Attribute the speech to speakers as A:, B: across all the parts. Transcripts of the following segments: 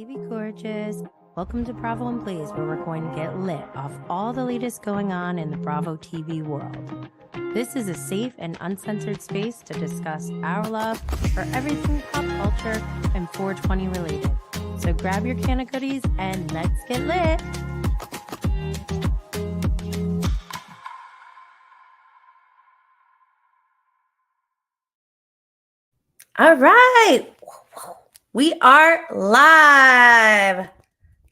A: baby gorgeous. Welcome to Bravo and Blaze, where we're going to get lit off all the latest going on in the Bravo TV world. This is a safe and uncensored space to discuss our love for everything pop culture and 420 related. So grab your can of goodies and let's get lit. All right. We are live.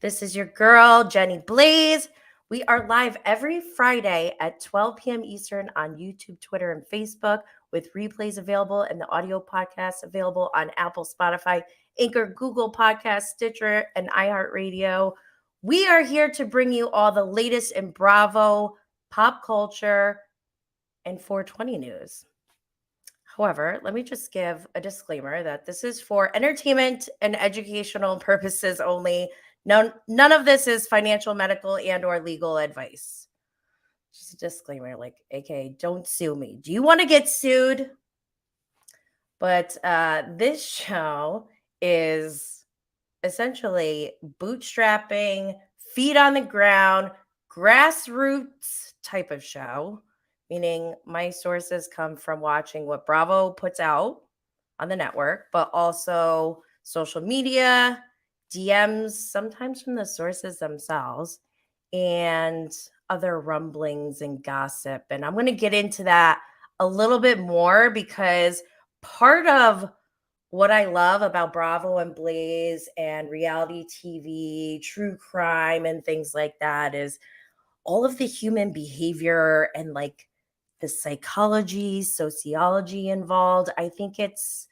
A: This is your girl, Jenny Blaze. We are live every Friday at 12 p.m. Eastern on YouTube, Twitter, and Facebook, with replays available and the audio podcasts available on Apple, Spotify, Anchor, Google Podcasts, Stitcher, and iHeartRadio. We are here to bring you all the latest in Bravo, pop culture, and 420 news. However, let me just give a disclaimer that this is for entertainment and educational purposes only. None of this is financial, medical, and or legal advice. Just a disclaimer, like, aka, don't sue me. Do you want to get sued? But this show is essentially bootstrapping, feet on the ground, grassroots type of show. Meaning my sources come from watching what Bravo puts out on the network, but also social media, DMs, sometimes from the sources themselves, and other rumblings and gossip. And I'm going to get into that a little bit more because part of what I love about Bravo and Blaze and reality TV, true crime, and things like that is all of the human behavior and like the psychology, sociology involved. I think it's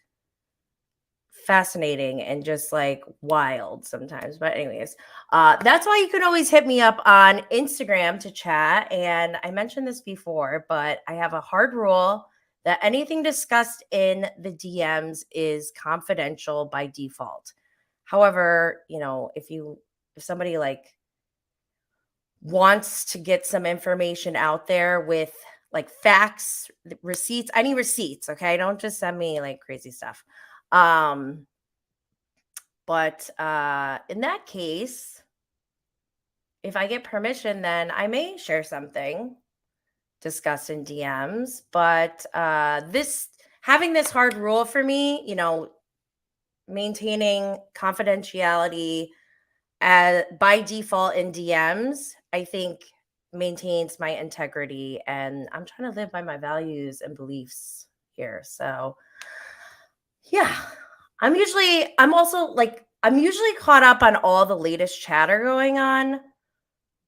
A: fascinating and just like wild sometimes. But anyways, that's why you can always hit me up on Instagram to chat. And I mentioned this before, but I have a hard rule that anything discussed in the DMs is confidential by default. However, you know, if somebody like wants to get some information out there with like facts, receipts. I need receipts, okay? Don't just send me like crazy stuff. But in that case, if I get permission, then I may share something discussed in DMs. But having this hard rule for me, you know, maintaining confidentiality by default in DMs, I think maintains my integrity, and I'm trying to live by my values and beliefs here. So yeah, I'm usually caught up on all the latest chatter going on,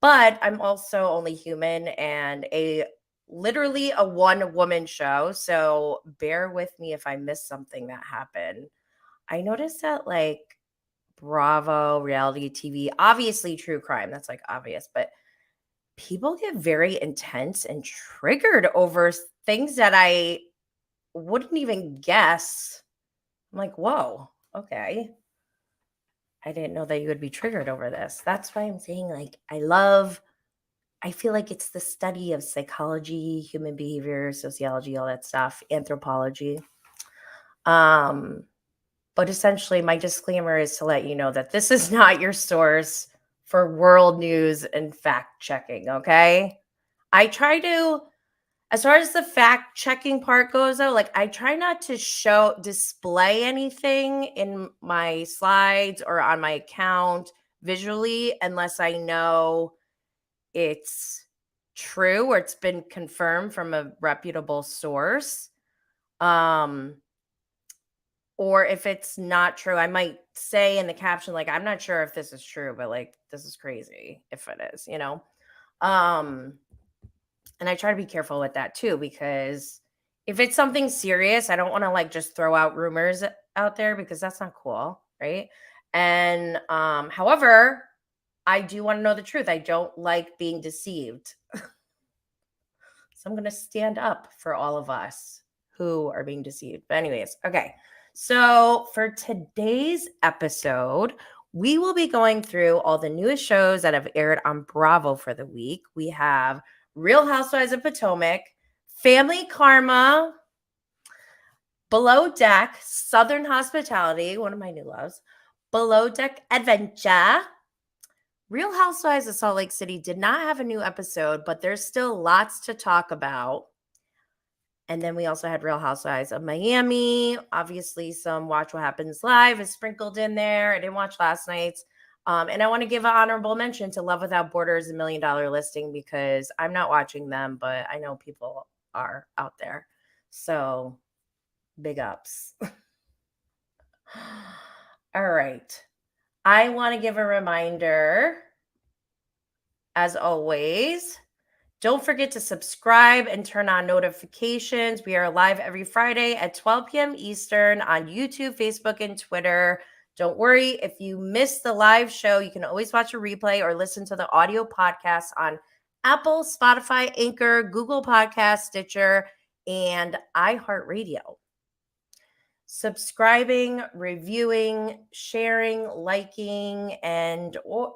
A: but I'm also only human and literally a one-woman show. So bear with me if I miss something that happened. I noticed that like Bravo, reality TV, obviously true crime, that's like obvious, but people get very intense and triggered over things that I wouldn't even guess. I'm like, whoa, okay. I didn't know that you would be triggered over this. That's why I'm saying, like, I feel like it's the study of psychology, human behavior, sociology, all that stuff, anthropology. But essentially my disclaimer is to let you know that this is not your source for world news and fact checking, okay? I try to, as far as the fact checking part goes though, like I try not to display anything in my slides or on my account visually unless I know it's true or it's been confirmed from a reputable source. Or if it's not true, I might say in the caption, like, I'm not sure if this is true, but like, this is crazy if it is, you know? And I try to be careful with that too, because if it's something serious, I don't want to like just throw out rumors out there because that's not cool. Right. And, however, I do want to know the truth. I don't like being deceived. So I'm going to stand up for all of us who are being deceived. But anyways, okay. So for today's episode, we will be going through all the newest shows that have aired on Bravo for the week. We have Real Housewives of Potomac, Family Karma, Below Deck, Southern Hospitality, one of my new loves, Below Deck Adventure. Real Housewives of Salt Lake City did not have a new episode, but there's still lots to talk about. And then we also had Real Housewives of Miami. Obviously, some Watch What Happens Live is sprinkled in there. I didn't watch last night's. And I want to give an honorable mention to Love Without Borders, $1 Million Listing, because I'm not watching them, but I know people are out there. So big ups. All right. I want to give a reminder, as always, don't forget to subscribe and turn on notifications. We are live every Friday at 12 p.m. Eastern on YouTube, Facebook, and Twitter. Don't worry, if you missed the live show, you can always watch a replay or listen to the audio podcast on Apple, Spotify, Anchor, Google Podcasts, Stitcher, and iHeartRadio. Subscribing, reviewing, sharing, liking, or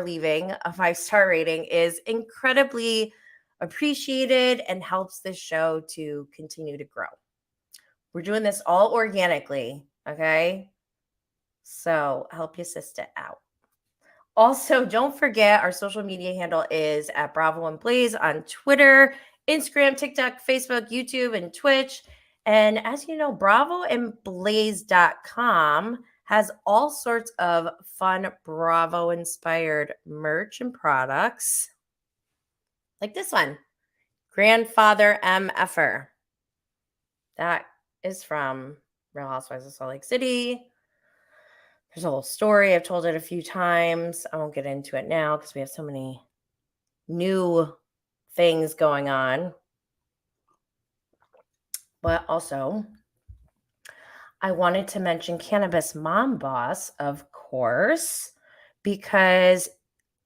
A: leaving a 5-star rating is incredibly appreciated and helps this show to continue to grow. We're doing this all organically, okay? So help your sister out. Also, don't forget our social media handle is at Bravo and Blaze on Twitter, Instagram, TikTok, Facebook, YouTube, and Twitch. And as you know, bravoandblaze.com has all sorts of fun Bravo-inspired merch and products. Like this one, Grandfather MFer. That is from Real Housewives of Salt Lake City. There's a whole story. I've told it a few times. I won't get into it now because we have so many new things going on. But also, I wanted to mention Cannabis Mom Boss, of course, because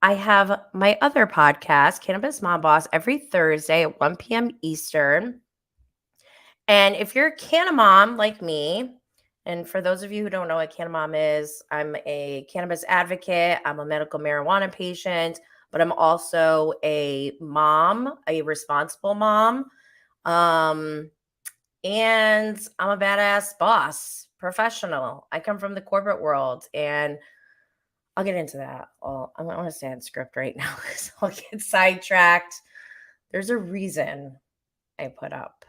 A: I have my other podcast, Cannabis Mom Boss, every Thursday at 1 p.m. Eastern. And if you're a Canna Mom like me, and for those of you who don't know what Canna Mom is, I'm a cannabis advocate. I'm a medical marijuana patient, but I'm also a mom, a responsible mom. And I'm a badass boss, professional. I come from the corporate world, and I'll get into that. I want to stay on script right now because I'll get sidetracked. There's a reason I put up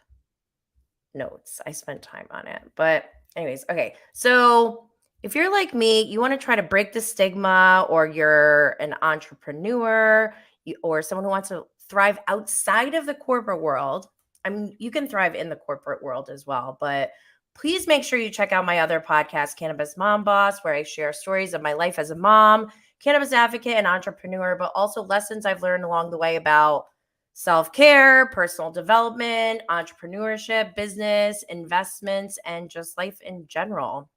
A: notes. I spent time on it. But anyways, okay. So if you're like me, you want to try to break the stigma, or you're an entrepreneur, or someone who wants to thrive outside of the corporate world. I mean, you can thrive in the corporate world as well, but please make sure you check out my other podcast, Cannabis Mom Boss, where I share stories of my life as a mom, cannabis advocate, and entrepreneur, but also lessons I've learned along the way about self-care, personal development, entrepreneurship, business, investments, and just life in general.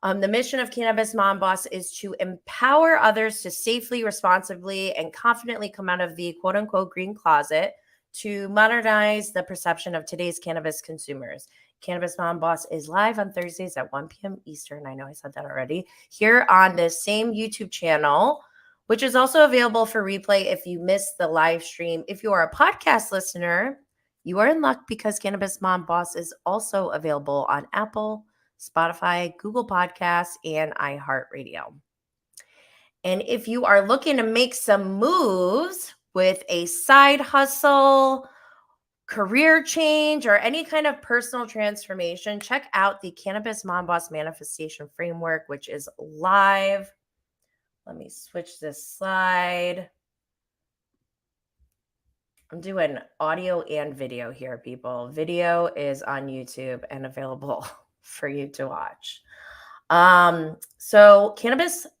A: The mission of Cannabis Mom Boss is to empower others to safely, responsibly, and confidently come out of the quote-unquote green closet to modernize the perception of today's cannabis consumers. Cannabis Mom Boss is live on Thursdays at 1 p.m. Eastern. I know I said that already. Here on this same YouTube channel, which is also available for replay if you missed the live stream. If you are a podcast listener, you are in luck because Cannabis Mom Boss is also available on Apple, Spotify, Google Podcasts, and iHeartRadio. And if you are looking to make some moves with a side hustle, career change, or any kind of personal transformation, check out the Cannabis Mom Boss Manifestation Framework, which is live. Let me switch this slide. I'm doing audio and video here, people. Video is on YouTube and available for you to watch. So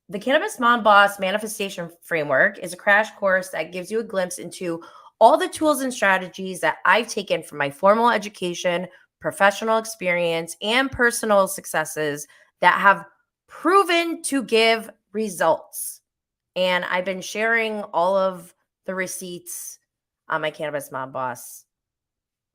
A: the Cannabis Mom Boss Manifestation Framework is a crash course that gives you a glimpse into all the tools and strategies that I've taken from my formal education, professional experience, and personal successes that have proven to give results. And I've been sharing all of the receipts on my Cannabis Mom Boss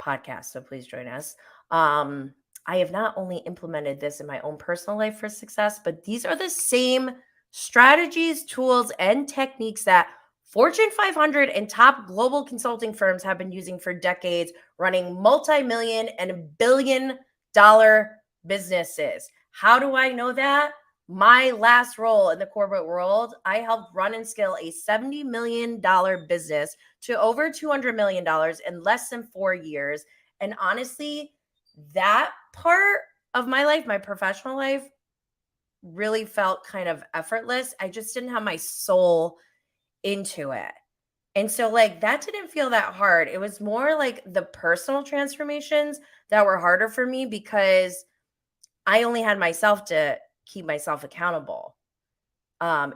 A: podcast, so please join us. I have not only implemented this in my own personal life for success, but these are the same strategies, tools, and techniques that Fortune 500 and top global consulting firms have been using for decades, running multi-million and billion-dollar businesses. How do I know that? My last role in the corporate world, I helped run and scale a $70 million business to over $200 million in less than 4 years. And honestly, that part of my life, my professional life, really felt kind of effortless. I just didn't have my soul into it. And so like that didn't feel that hard. It was more like the personal transformations that were harder for me because I only had myself to keep myself accountable.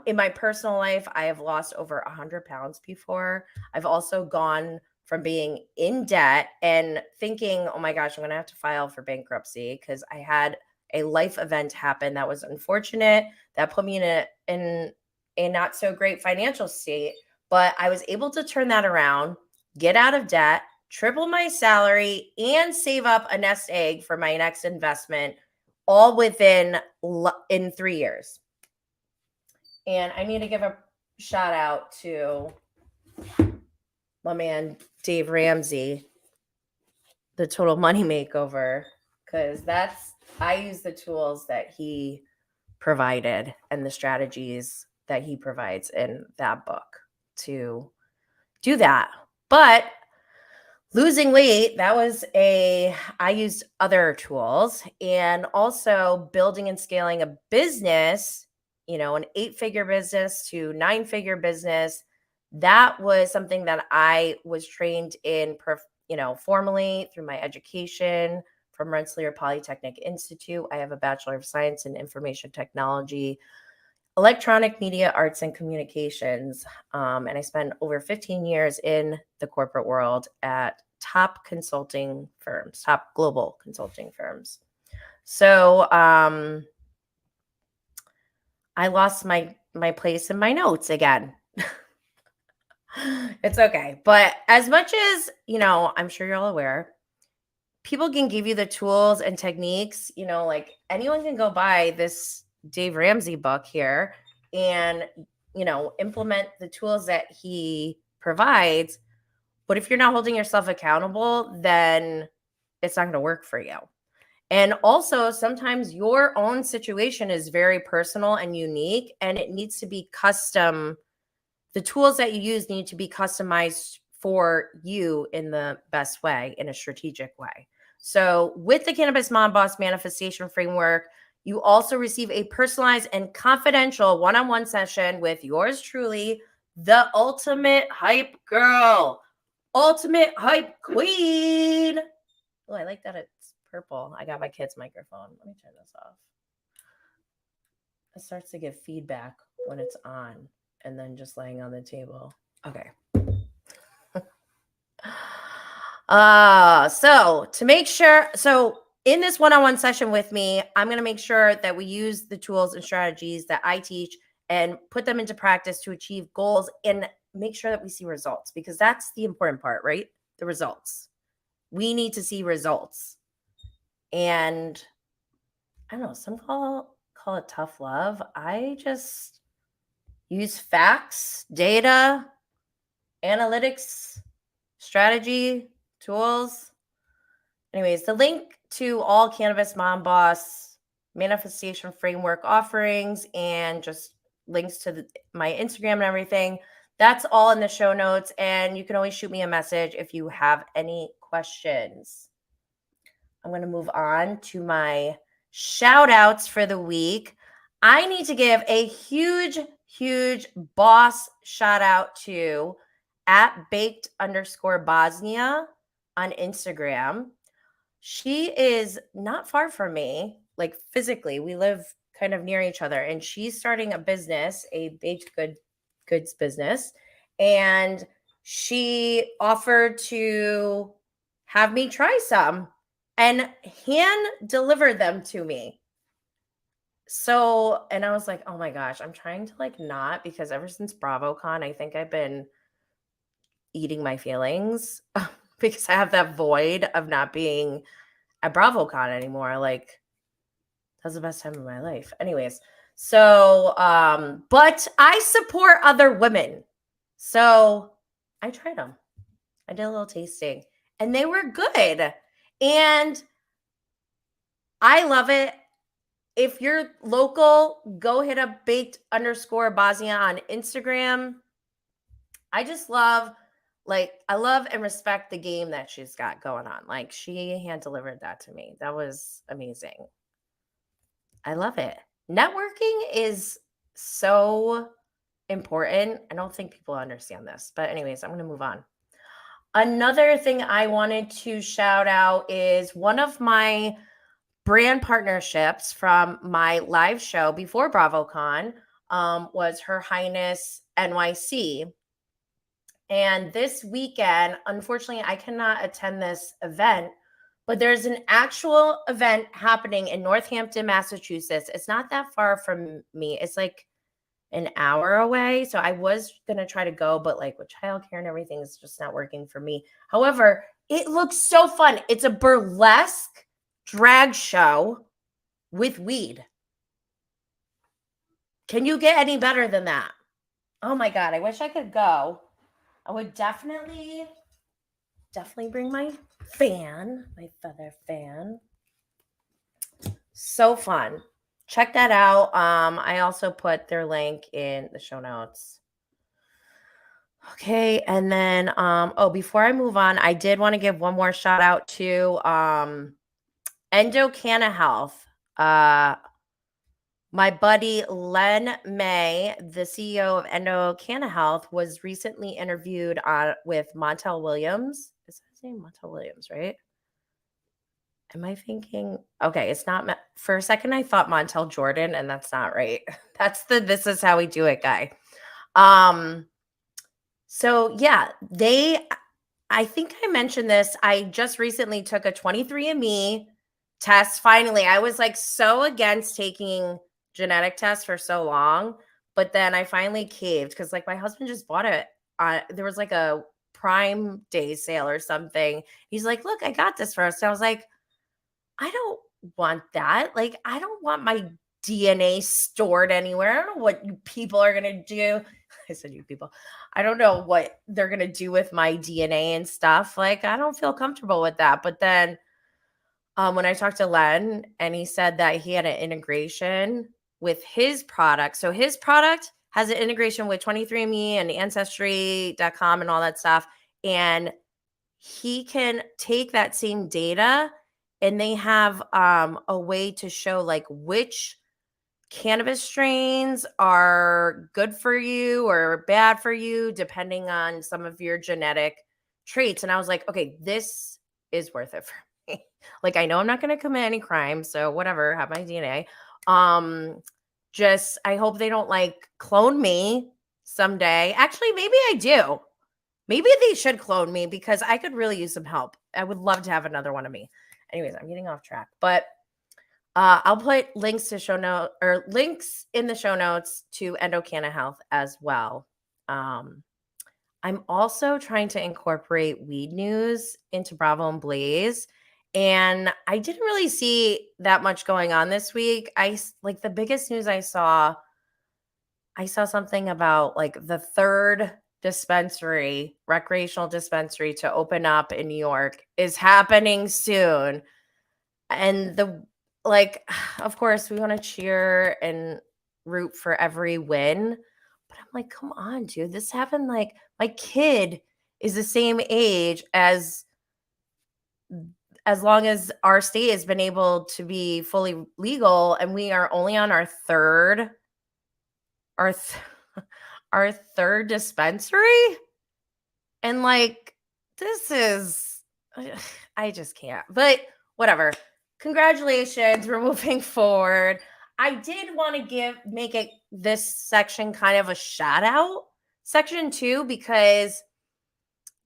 A: In my personal life, I have lost over 100 pounds before. I've also gone from being in debt and thinking, oh my gosh, I'm going to have to file for bankruptcy because I had a life event happen that was unfortunate, that put me in a not so great financial state. But I was able to turn that around, get out of debt, triple my salary, and save up a nest egg for my next investment, all within in 3 years. And I need to give a shout out to my man Dave Ramsey, the Total Money Makeover, because I use the tools that he provided and the strategies that he provides in that book to do that. But losing weight, I used other tools, and also building and scaling a business, an 8-figure business to 9-figure business. That was something that I was trained in, formally through my education from Rensselaer Polytechnic Institute. I have a Bachelor of Science in Information Technology, Electronic Media Arts and Communications. And I spent over 15 years in the corporate world at top global consulting firms. So I lost my place in my notes again. It's okay. But as much as, I'm sure you're all aware, people can give you the tools and techniques, like anyone can go buy this Dave Ramsey book here and, implement the tools that he provides. But if you're not holding yourself accountable, then it's not going to work for you. And also, sometimes your own situation is very personal and unique, and it needs to be custom. The tools that you use need to be customized for you in the best way, in a strategic way. So with the Cannabis Mom Boss Manifestation Framework, you also receive a personalized and confidential one-on-one session with yours truly, the ultimate hype girl, ultimate hype queen. Oh, I like that it's purple. I got my kid's microphone. Let me turn this off. It starts to give feedback when it's on and then just laying on the table. Okay. So to make sure, in this one-on-one session with me, I'm going to make sure that we use the tools and strategies that I teach and put them into practice to achieve goals and make sure that we see results, because that's the important part, right? The results. We need to see results. And I don't know, some call it tough love. I just use facts, data, analytics, strategy, tools. Anyways, the link to all Cannabis Mom Boss Manifestation Framework offerings and just links to my Instagram and everything, that's all in the show notes. And you can always shoot me a message if you have any questions. I'm going to move on to my shout outs for the week. I need to give a huge boss shout out to @baked_Bosnia on Instagram. She is not far from me, like physically. We live kind of near each other, and she's starting a business, a baked goods business. And she offered to have me try some and hand deliver them to me. So, and I was like, oh my gosh, I'm trying to not, because ever since BravoCon, I think I've been eating my feelings because I have that void of not being at BravoCon anymore. That was the best time of my life. Anyways, so, but I support other women. So I tried them. I did a little tasting and they were good. And I love it. if you're local, go hit up baked_Bosnia on Instagram. I just love, I love and respect the game that she's got going on. Like, she hand delivered that to me. That was amazing. I love it. Networking is so important. I don't think people understand this, but anyways, I'm going to move on. Another thing I wanted to shout out is one of my brand partnerships from my live show before BravoCon was Her Highness NYC. And this weekend, unfortunately, I cannot attend this event, but there's an actual event happening in Northampton, Massachusetts. It's not that far from me. It's like an hour away. So I was going to try to go, but like with childcare and everything, it's just not working for me. However, it looks so fun. It's a burlesque drag show with weed. Can you get any better than that? Oh my God, I wish I could go. I would definitely bring my fan, my feather fan. So fun. Check that out. I also put their link in the show notes. Okay, and then before I move on, I did want to give one more shout out to Endo Canna Health. My buddy Len May, the CEO of Endo Canna Health, was recently interviewed with Montel Williams. Is that his name? Montel Williams, right? Am I thinking? Okay, it's not. For a second, I thought Montel Jordan, and that's not right. That's the This Is How We Do It guy. So yeah, I think I mentioned this. I just recently took a 23andMe test. Finally, I was like so against taking genetic tests for so long, but then I finally caved because like my husband just bought it. There was like a Prime Day sale or something. He's like, look, I got this for us. And I was like, I don't want that. Like, I don't want my DNA stored anywhere. I don't know what you people are going to do. I said you people. I don't know what they're going to do with my DNA and stuff. Like, I don't feel comfortable with that. But then when I talked to Len and he said that he had an integration with his product. So his product has an integration with 23andMe and Ancestry.com and all that stuff. And he can take that same data and they have a way to show like which cannabis strains are good for you or bad for you, depending on some of your genetic traits. And I was like, okay, this is worth it for me. Like, I know I'm not going to commit any crime, so whatever, have my DNA. Just, I hope they don't like clone me someday. Actually, maybe I do. Maybe they should clone me because I could really use some help. I would love to have another one of me. Anyways, I'm getting off track, but I'll put links in the show notes to Endo Canna Health as well. I'm also trying to incorporate weed news into Bravo and Blaze, and I didn't really see that much going on this week. The biggest news I saw something about like the third recreational dispensary to open up in New York is happening soon. And of course, we want to cheer and root for every win. But I'm like, come on, dude. This happened. Like, my kid is the same age as long as our state has been able to be fully legal. And we are only on our third dispensary. And like, this is, I just can't. But whatever. Congratulations. We're moving forward. I did want to make this section kind of a shout out section too, because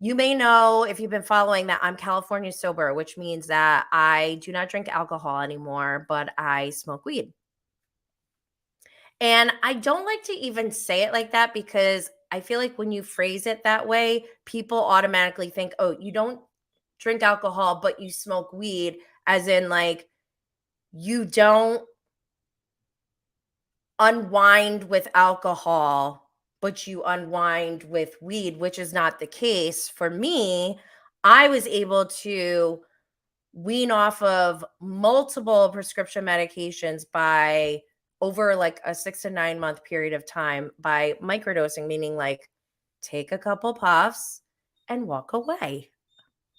A: you may know, if you've been following, that I'm California sober, which means that I do not drink alcohol anymore, but I smoke weed. And I don't like to even say it like that because I feel like when you phrase it that way, people automatically think, oh, you don't drink alcohol, but you smoke weed, as in like you don't unwind with alcohol, but you unwind with weed, which is not the case. For me, I was able to wean off of multiple prescription medications by over like a 6 to 9 month period of time by microdosing, meaning like take a couple puffs and walk away.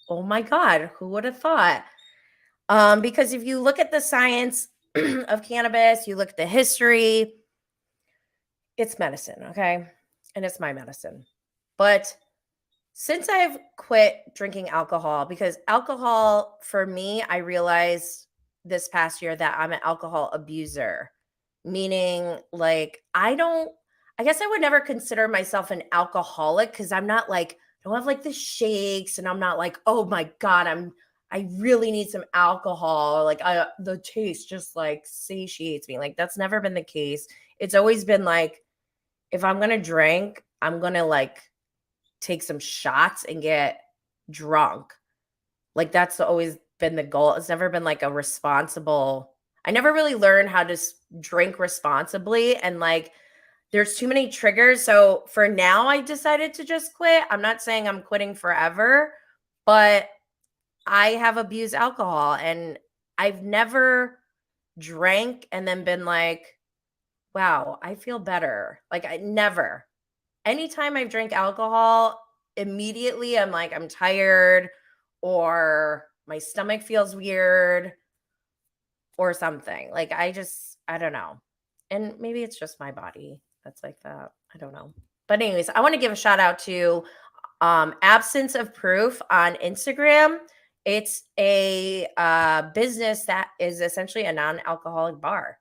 A: Oh my God, who would have thought? Because if you look at the science of cannabis, you look at the history, it's medicine, okay? And it's my medicine. But since I've quit drinking alcohol, because alcohol for me, I realized this past year that I'm an alcohol abuser, meaning like I guess I would never consider myself an alcoholic because I'm not like, I don't have like the shakes and I'm not like, oh my God, I really need some alcohol. Like the taste just like satiates me. Like that's never been the case. It's always been like, if I'm going to drink, I'm going to like take some shots and get drunk. Like that's always been the goal. It's never been like a responsible. I never really learned how to drink responsibly, and like there's too many triggers. So for now I decided to just quit. I'm not saying I'm quitting forever, but I have abused alcohol and I've never drank and then been like, wow, I feel better. Like I never. Anytime I've drank alcohol, immediately I'm like, I'm tired or my stomach feels weird or something. Like I don't know. And maybe it's just my body that's like that. I don't know. But anyways, I want to give a shout out to Absence of Proof on Instagram. It's a business that is essentially a non-alcoholic bar.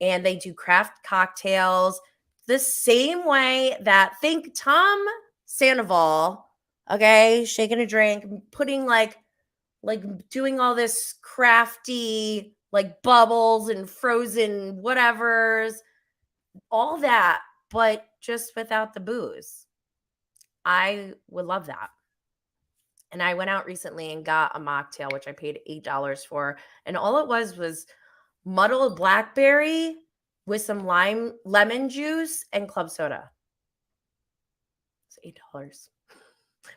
A: And they do craft cocktails the same way that think Tom Sandoval, okay, shaking a drink, putting like doing all this crafty like bubbles and frozen whatevers, all that, but just without the booze. I would love that. And I went out recently and got a mocktail, which I paid $8 for. And all it was muddled blackberry with some lemon juice and club soda. It's $8.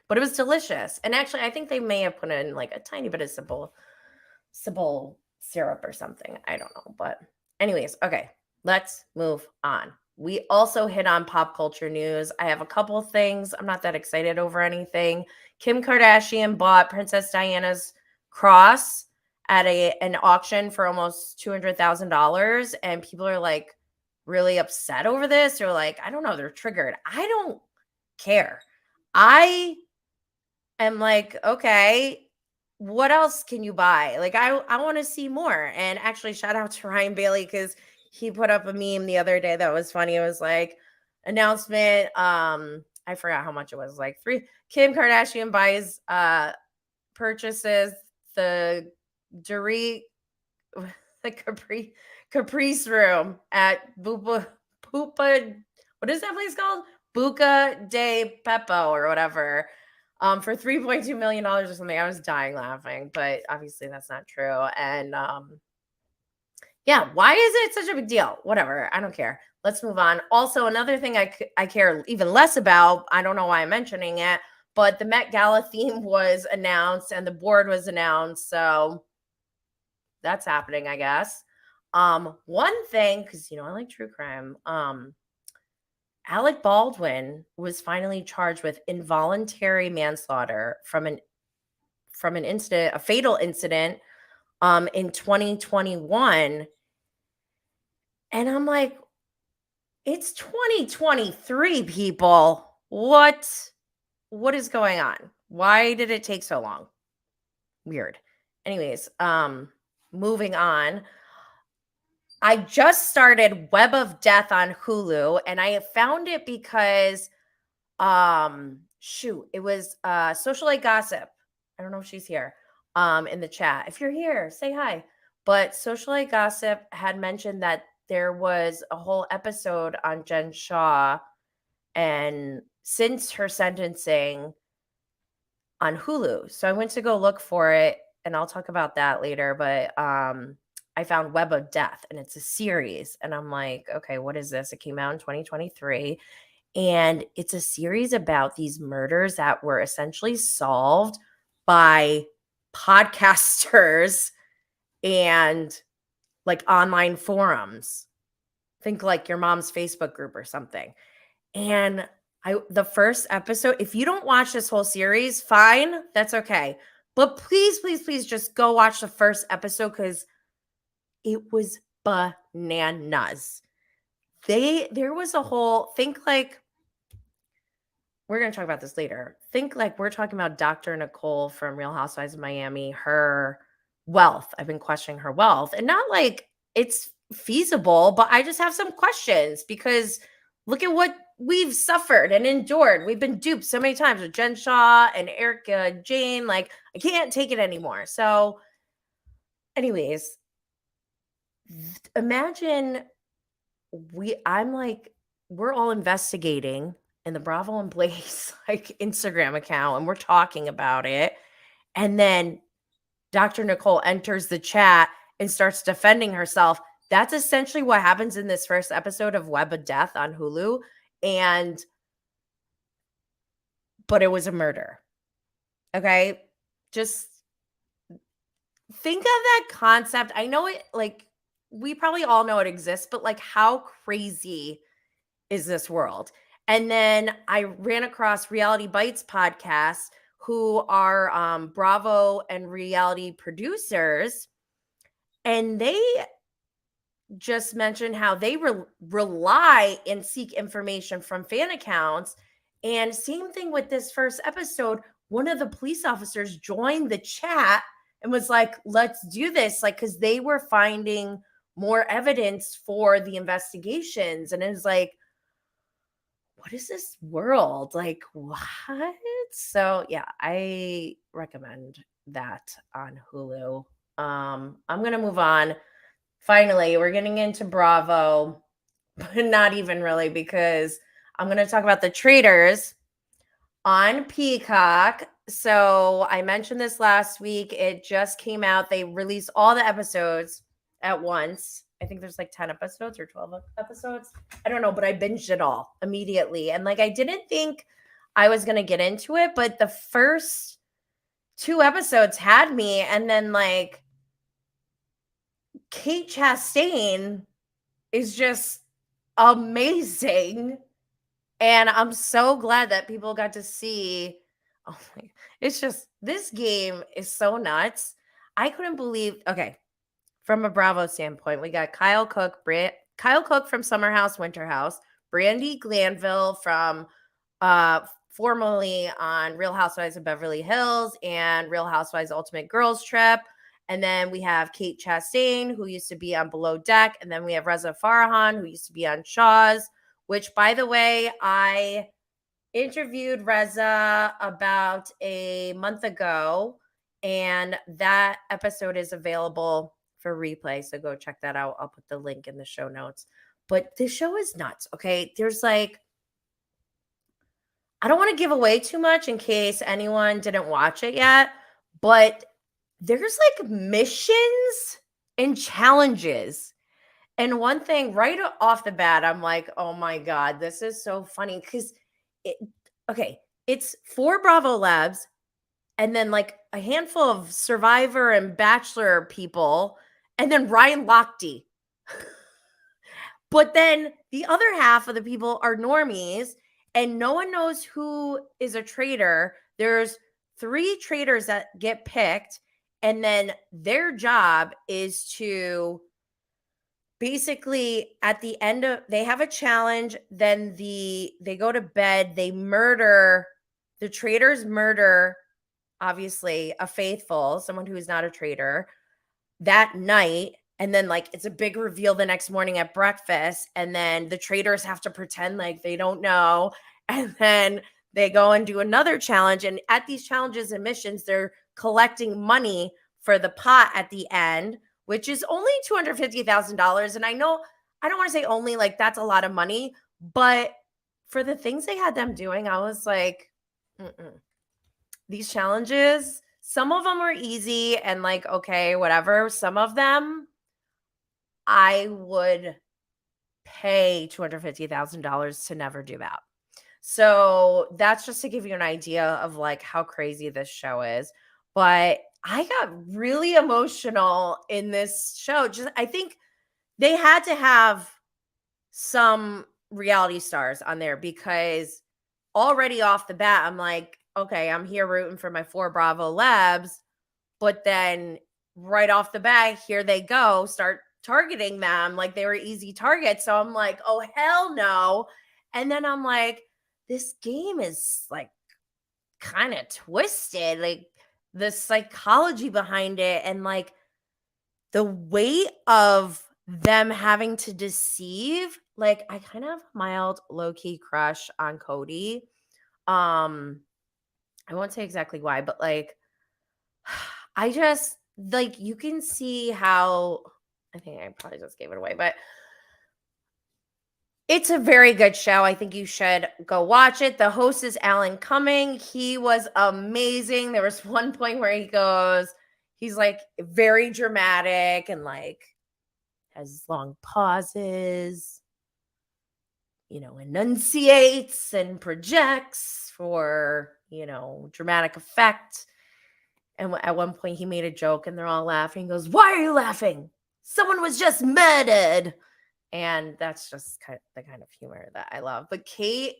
A: But it was delicious. And actually, I think they may have put in like a tiny bit of simple syrup or something. I don't know. But anyways, okay, let's move on. We also hit on pop culture news. I have a couple things. I'm not that excited over anything. Kim Kardashian bought Princess Diana's cross at an auction for almost $200,000, and people are like really upset over this. They're like, I don't know, they're triggered. I don't care. I am like, okay, what else can you buy? Like I want to see more. And actually, shout out to Ryan Bailey because he put up a meme the other day that was funny. It was like announcement. I forgot how much it was. Like Kim Kardashian purchases the Caprice room at Pupa. What is that place called? Buca de Beppo or whatever. For $3.2 million or something. I was dying laughing, but obviously that's not true. And yeah, why is it such a big deal? Whatever. I don't care. Let's move on. Also, another thing I care even less about, I don't know why I'm mentioning it, but the Met Gala theme was announced and the board was announced. So that's happening, I guess. One thing, because I like true crime. Alec Baldwin was finally charged with involuntary manslaughter from an incident, a fatal incident, in 2021. And I'm like, it's 2023, people. What is going on? Why did it take so long? Weird. Anyways, moving on. I just started Web of Death on Hulu, and I found it because it was Socialite Gossip. I don't know if she's here in the chat. If you're here, say hi. But Socialite Gossip had mentioned that there was a whole episode on Jen Shah, and since her sentencing on Hulu. So I went to go look for it, and I'll talk about that later. But I found Web of Death, and it's a series. And I'm like, okay, what is this? It came out in 2023. And it's a series about these murders that were essentially solved by podcasters and like online forums. Think like your mom's Facebook group or something. And the first episode, if you don't watch this whole series, fine, that's okay. But please, please, please just go watch the first episode because it was bananas. There was a whole, think like, we're going to talk about this later. Think like we're talking about Dr. Nicole from Real Housewives of Miami, her wealth. I've been questioning her wealth, and not like it's feasible, but I just have some questions because look at what we've suffered and endured. We've been duped so many times with Jen Shah and Erica Jane. Like, I can't take it anymore. So anyways, imagine we're all investigating in the Bravo and Blaze like Instagram account, and we're talking about it. And then Dr. Nicole enters the chat and starts defending herself. That's essentially what happens in this first episode of Web of Death on Hulu. But it was a murder. Okay. Just think of that concept. I know it, like, we probably all know it exists, but like, how crazy is this world? And then I ran across Reality Bites podcast, who are Bravo and reality producers. And they just mentioned how they rely and seek information from fan accounts. And same thing with this first episode. One of the police officers joined the chat and was like, let's do this. Like, because they were finding more evidence for the investigations. And it was like, what is this world? Like, what? So yeah, I recommend that on Hulu. I'm going to move on. Finally, we're getting into Bravo, but not even really, because I'm going to talk about the Traitors on Peacock. So I mentioned this last week. It just came out. They released all the episodes at once. I think there's like 10 episodes or 12 episodes. I don't know, but I binged it all immediately. And like, I didn't think I was going to get into it, but the first 2 episodes had me. And then like, Kate Chastain is just amazing. And I'm so glad that people got to see. Oh my, it's just, this game is so nuts. I couldn't believe, okay, from a Bravo standpoint, we got Kyle Cooke from Summer House, Winter House, Brandi Glanville from formerly on Real Housewives of Beverly Hills and Real Housewives Ultimate Girls Trip. And then we have Kate Chastain, who used to be on Below Deck. And then we have Reza Farahan, who used to be on Shaw's, which, by the way, I interviewed Reza about a month ago. And that episode is available for replay. So go check that out. I'll put the link in the show notes. But this show is nuts, okay? There's like, I don't want to give away too much in case anyone didn't watch it yet, but there's like missions and challenges. And one thing right off the bat, I'm like, oh my God, this is so funny. Because it's 4 Bravolebs and then like a handful of Survivor and Bachelor people, and then Ryan Lochte. But then the other half of the people are normies, and no one knows who is a traitor. There's 3 traitors that get picked, and then their job is to basically, at the end of, they have a challenge, then they go to bed, they murder, the traitors murder, obviously, a faithful, someone who is not a traitor, that night. And then like, it's a big reveal the next morning at breakfast. And then the traitors have to pretend like they don't know. And then they go and do another challenge. And at these challenges and missions, they're collecting money for the pot at the end, which is only $250,000. And I know, I don't want to say only, like that's a lot of money, but for the things they had them doing, I was like, these challenges, some of them were easy and like, okay, whatever. Some of them, I would pay $250,000 to never do that. So that's just to give you an idea of like how crazy this show is. But I got really emotional in this show. I think they had to have some reality stars on there because already off the bat, I'm like, okay, I'm here rooting for my 4 Bravolebs, but then right off the bat, here they go, start targeting them like they were easy targets. So I'm like, oh, hell no. And then I'm like, this game is like kind of twisted, like the psychology behind it and like the weight of them having to deceive. Like I kind of have a mild low-key crush on Cody. I won't say exactly why, but like I just like you can see how I think I probably just gave it away, but it's a very good show. I think you should go watch it. The host is Alan Cumming. He was amazing. There was one point where he's like very dramatic and like has long pauses, enunciates and projects for, dramatic effect. And at one point he made a joke and they're all laughing. He goes, "Why are you laughing? Someone was just murdered." And that's just the kind of humor that I love. But Kate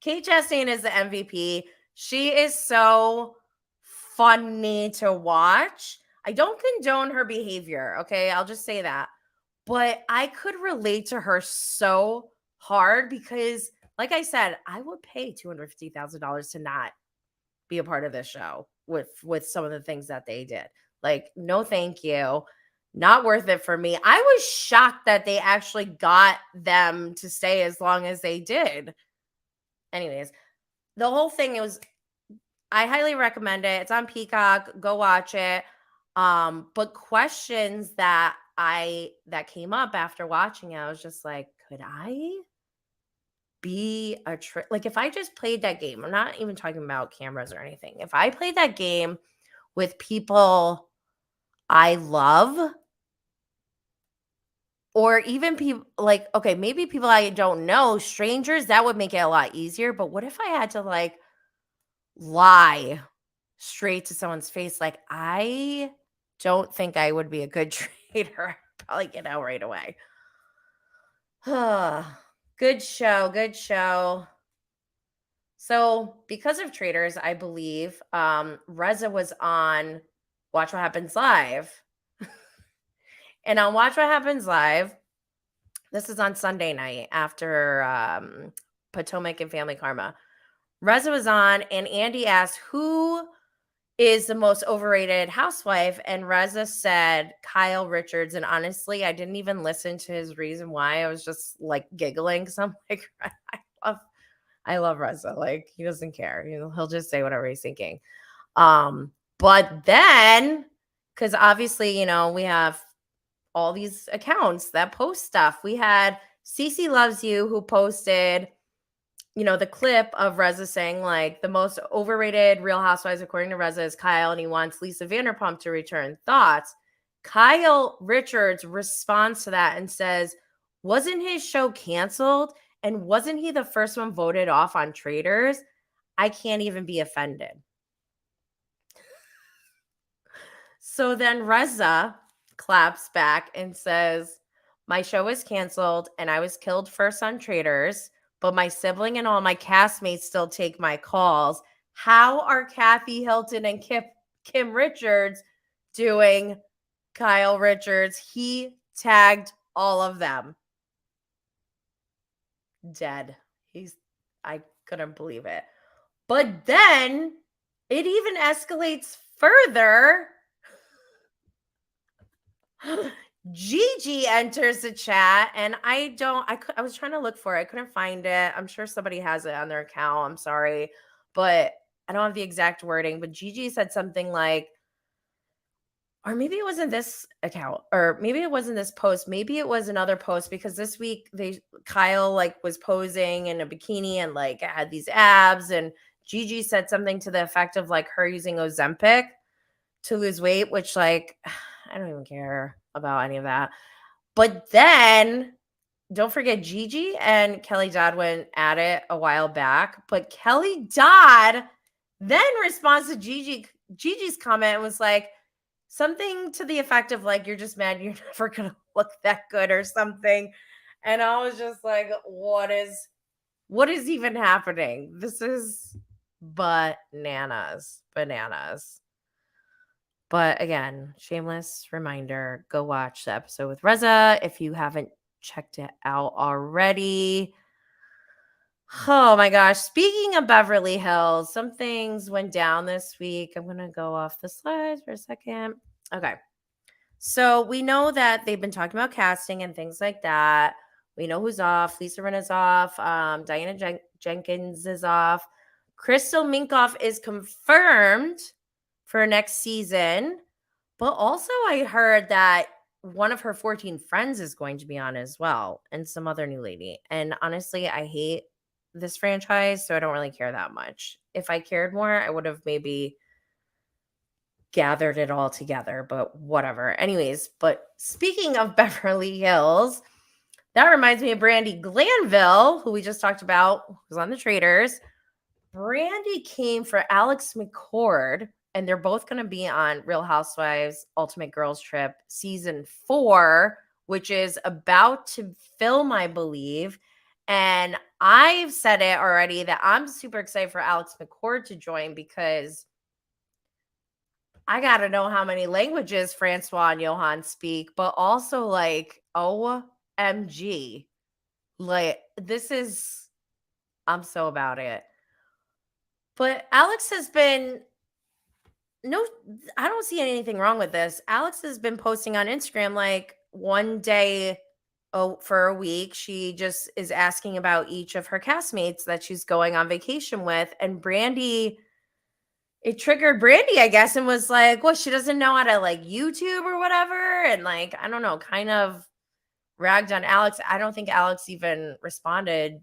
A: Chastain is the MVP. She is so funny to watch. I don't condone her behavior, okay? I'll just say that. But I could relate to her so hard because, like I said, I would pay $250,000 to not be a part of this show with some of the things that they did. Like, no, thank you. Not worth it for me. I was shocked that they actually got them to stay as long as they did. Anyways, the whole thing, I highly recommend it. It's on Peacock. Go watch it. But questions that came up after watching it, I was just like, could I be like if I just played that game, I'm not even talking about cameras or anything. If I played that game with people I love, or even people like, okay, maybe people I don't know, strangers, that would make it a lot easier. But what if I had to like lie straight to someone's face? Like, I don't think I would be a good traitor. I'd probably get out right away. Good show. So because of Traitors, I believe Reza was on Watch What Happens Live. And on Watch What Happens Live, this is on Sunday night after Potomac and Family Karma. Reza was on and Andy asked who is the most overrated housewife, and Reza said Kyle Richards. And honestly, I didn't even listen to his reason why. I was just like giggling because I'm like, I love Reza. Like, he doesn't care. He'll just say whatever he's thinking. But then, because obviously, we have all these accounts that post stuff. We had Cece Loves You, who posted the clip of Reza saying like the most overrated Real Housewives according to Reza is Kyle, and he wants Lisa Vanderpump to return. Thoughts? Kyle Richards responds to that and says, wasn't his show canceled? And wasn't he the first one voted off on Traitors? I can't even be offended. So then Reza claps back and says, my show was canceled and I was killed first on Traitors, but my sibling and all my castmates still take my calls. How are Kathy Hilton and Kim Richards doing? Kyle Richards, he tagged all of them. Dead. I couldn't believe it. But then it even escalates further. Gigi enters the chat, and I was trying to look for it. I couldn't find it. I'm sure somebody has it on their account. I'm sorry, but I don't have the exact wording. But Gigi said something like, or maybe it wasn't this account, or maybe it wasn't this post. Maybe it was another post, because this week Kyle like was posing in a bikini and like had these abs, and Gigi said something to the effect of like her using Ozempic to lose weight, which like I don't even care about any of that. But then don't forget Gigi and Kelly Dodd went at it a while back, but Kelly Dodd then responds to Gigi's comment and was like, something to the effect of like, you're just mad you're never gonna look that good or something. And I was just like, what is even happening? This is bananas. But again, shameless reminder, go watch the episode with Reza if you haven't checked it out already. Oh my gosh. Speaking of Beverly Hills, some things went down this week. I'm going to go off the slides for a second. Okay. So we know that they've been talking about casting and things like that. We know who's off. Lisa Rinna's off. Diana Jenkins is off. Crystal Minkoff is confirmed for next season. But also I heard that one of her 14 friends is going to be on as well, and some other new lady. And honestly, I hate this franchise, so I don't really care that much. If I cared more, I would have maybe gathered it all together, but whatever. Anyways, but speaking of Beverly Hills, that reminds me of Brandi Glanville, who we just talked about, who's on the Traitors. Brandi came for Alex McCord, and they're both going to be on Real Housewives Ultimate Girls Trip season 4, which is about to film, I believe. And I've said it already that I'm super excited for Alex McCord to join because I got to know how many languages Francois and Johan speak, but also like, OMG. Like, I'm so about it. But Alex has been, I don't see anything wrong with this. Alex has been posting on Instagram like one day for a week. She just is asking about each of her castmates that she's going on vacation with. And Brandi, it triggered Brandi, I guess, and was like, well, she doesn't know how to like YouTube or whatever. And like, I don't know, kind of ragged on Alex. I don't think Alex even responded,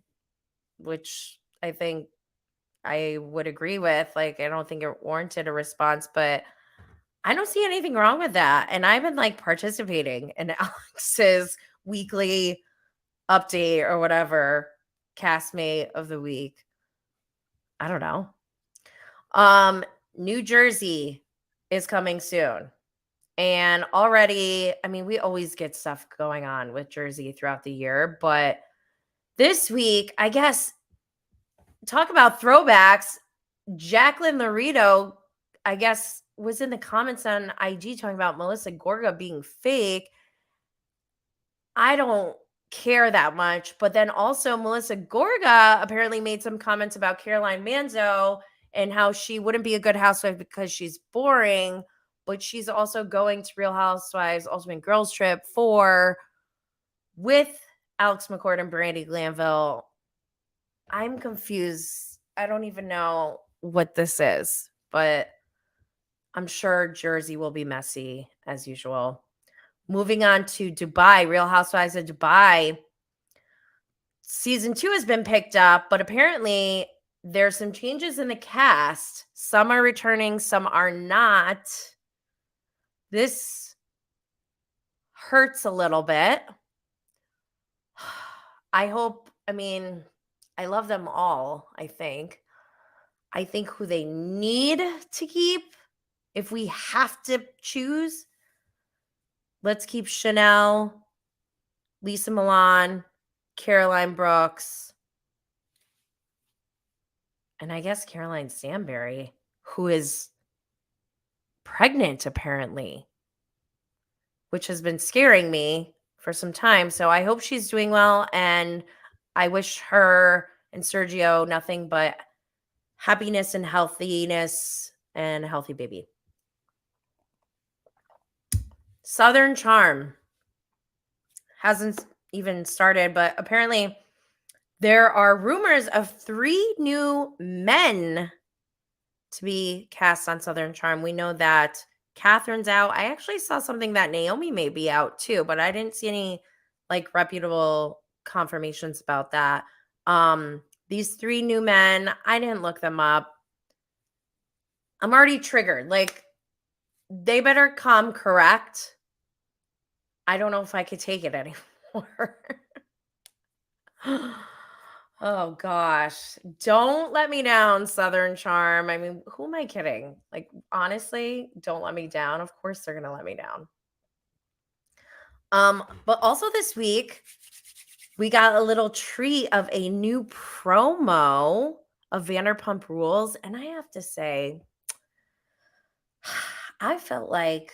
A: which I think I would agree with. Like, I don't think it warranted a response, but I don't see anything wrong with that. And I've been like participating in Alex's weekly update or whatever, castmate of the week. I don't know. New Jersey is coming soon. And already, I mean, we always get stuff going on with Jersey throughout the year, but this week, I guess, talk about throwbacks. Jacqueline Laredo, I guess, was in the comments on IG talking about Melissa Gorga being fake. I don't care that much. But then also Melissa Gorga apparently made some comments about Caroline Manzo and how she wouldn't be a good housewife because she's boring. But she's also going to Real Housewives Ultimate Girls Trip 4 with Alex McCord and Brandi Glanville. I'm confused. I don't even know what this is, but I'm sure Jersey will be messy as usual. Moving on to Dubai, Real Housewives of Dubai. Season 2 has been picked up, but apparently there's some changes in the cast. Some are returning, some are not. This hurts a little bit. I love them all, I think. I think who they need to keep, if we have to choose, let's keep Chanel, Lisa Milan, Caroline Brooks, and I guess Caroline Stanbury, who is pregnant apparently, which has been scaring me for some time. So I hope she's doing well, and I wish her and Sergio nothing but happiness and healthiness and a healthy baby. Southern Charm hasn't even started, but apparently there are rumors of 3 new men to be cast on Southern Charm. We know that Catherine's out. I actually saw something that Naomi may be out too, but I didn't see any like reputable confirmations about that. These 3 new men, I didn't look them up. I'm already triggered. Like, they better come correct. I don't know if I could take it anymore. Oh gosh. Don't let me down, Southern Charm. I mean, who am I kidding? Like, honestly, don't let me down. Of course they're gonna let me down. But also this week, we got a little treat of a new promo of Vanderpump Rules. And I have to say, I felt like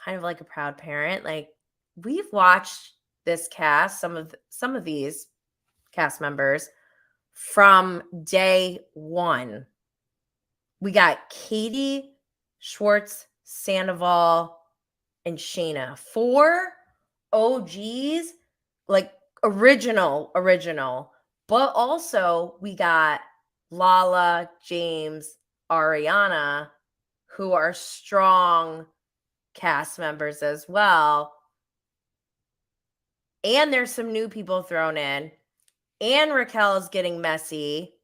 A: kind of like a proud parent. Like, we've watched this cast, some of these cast members from day one. We got Katie, Schwartz, Sandoval, and Shayna. 4 OGs, like original. But also we got Lala, James, Ariana, who are strong cast members as well. And there's some new people thrown in. And Raquel is getting messy.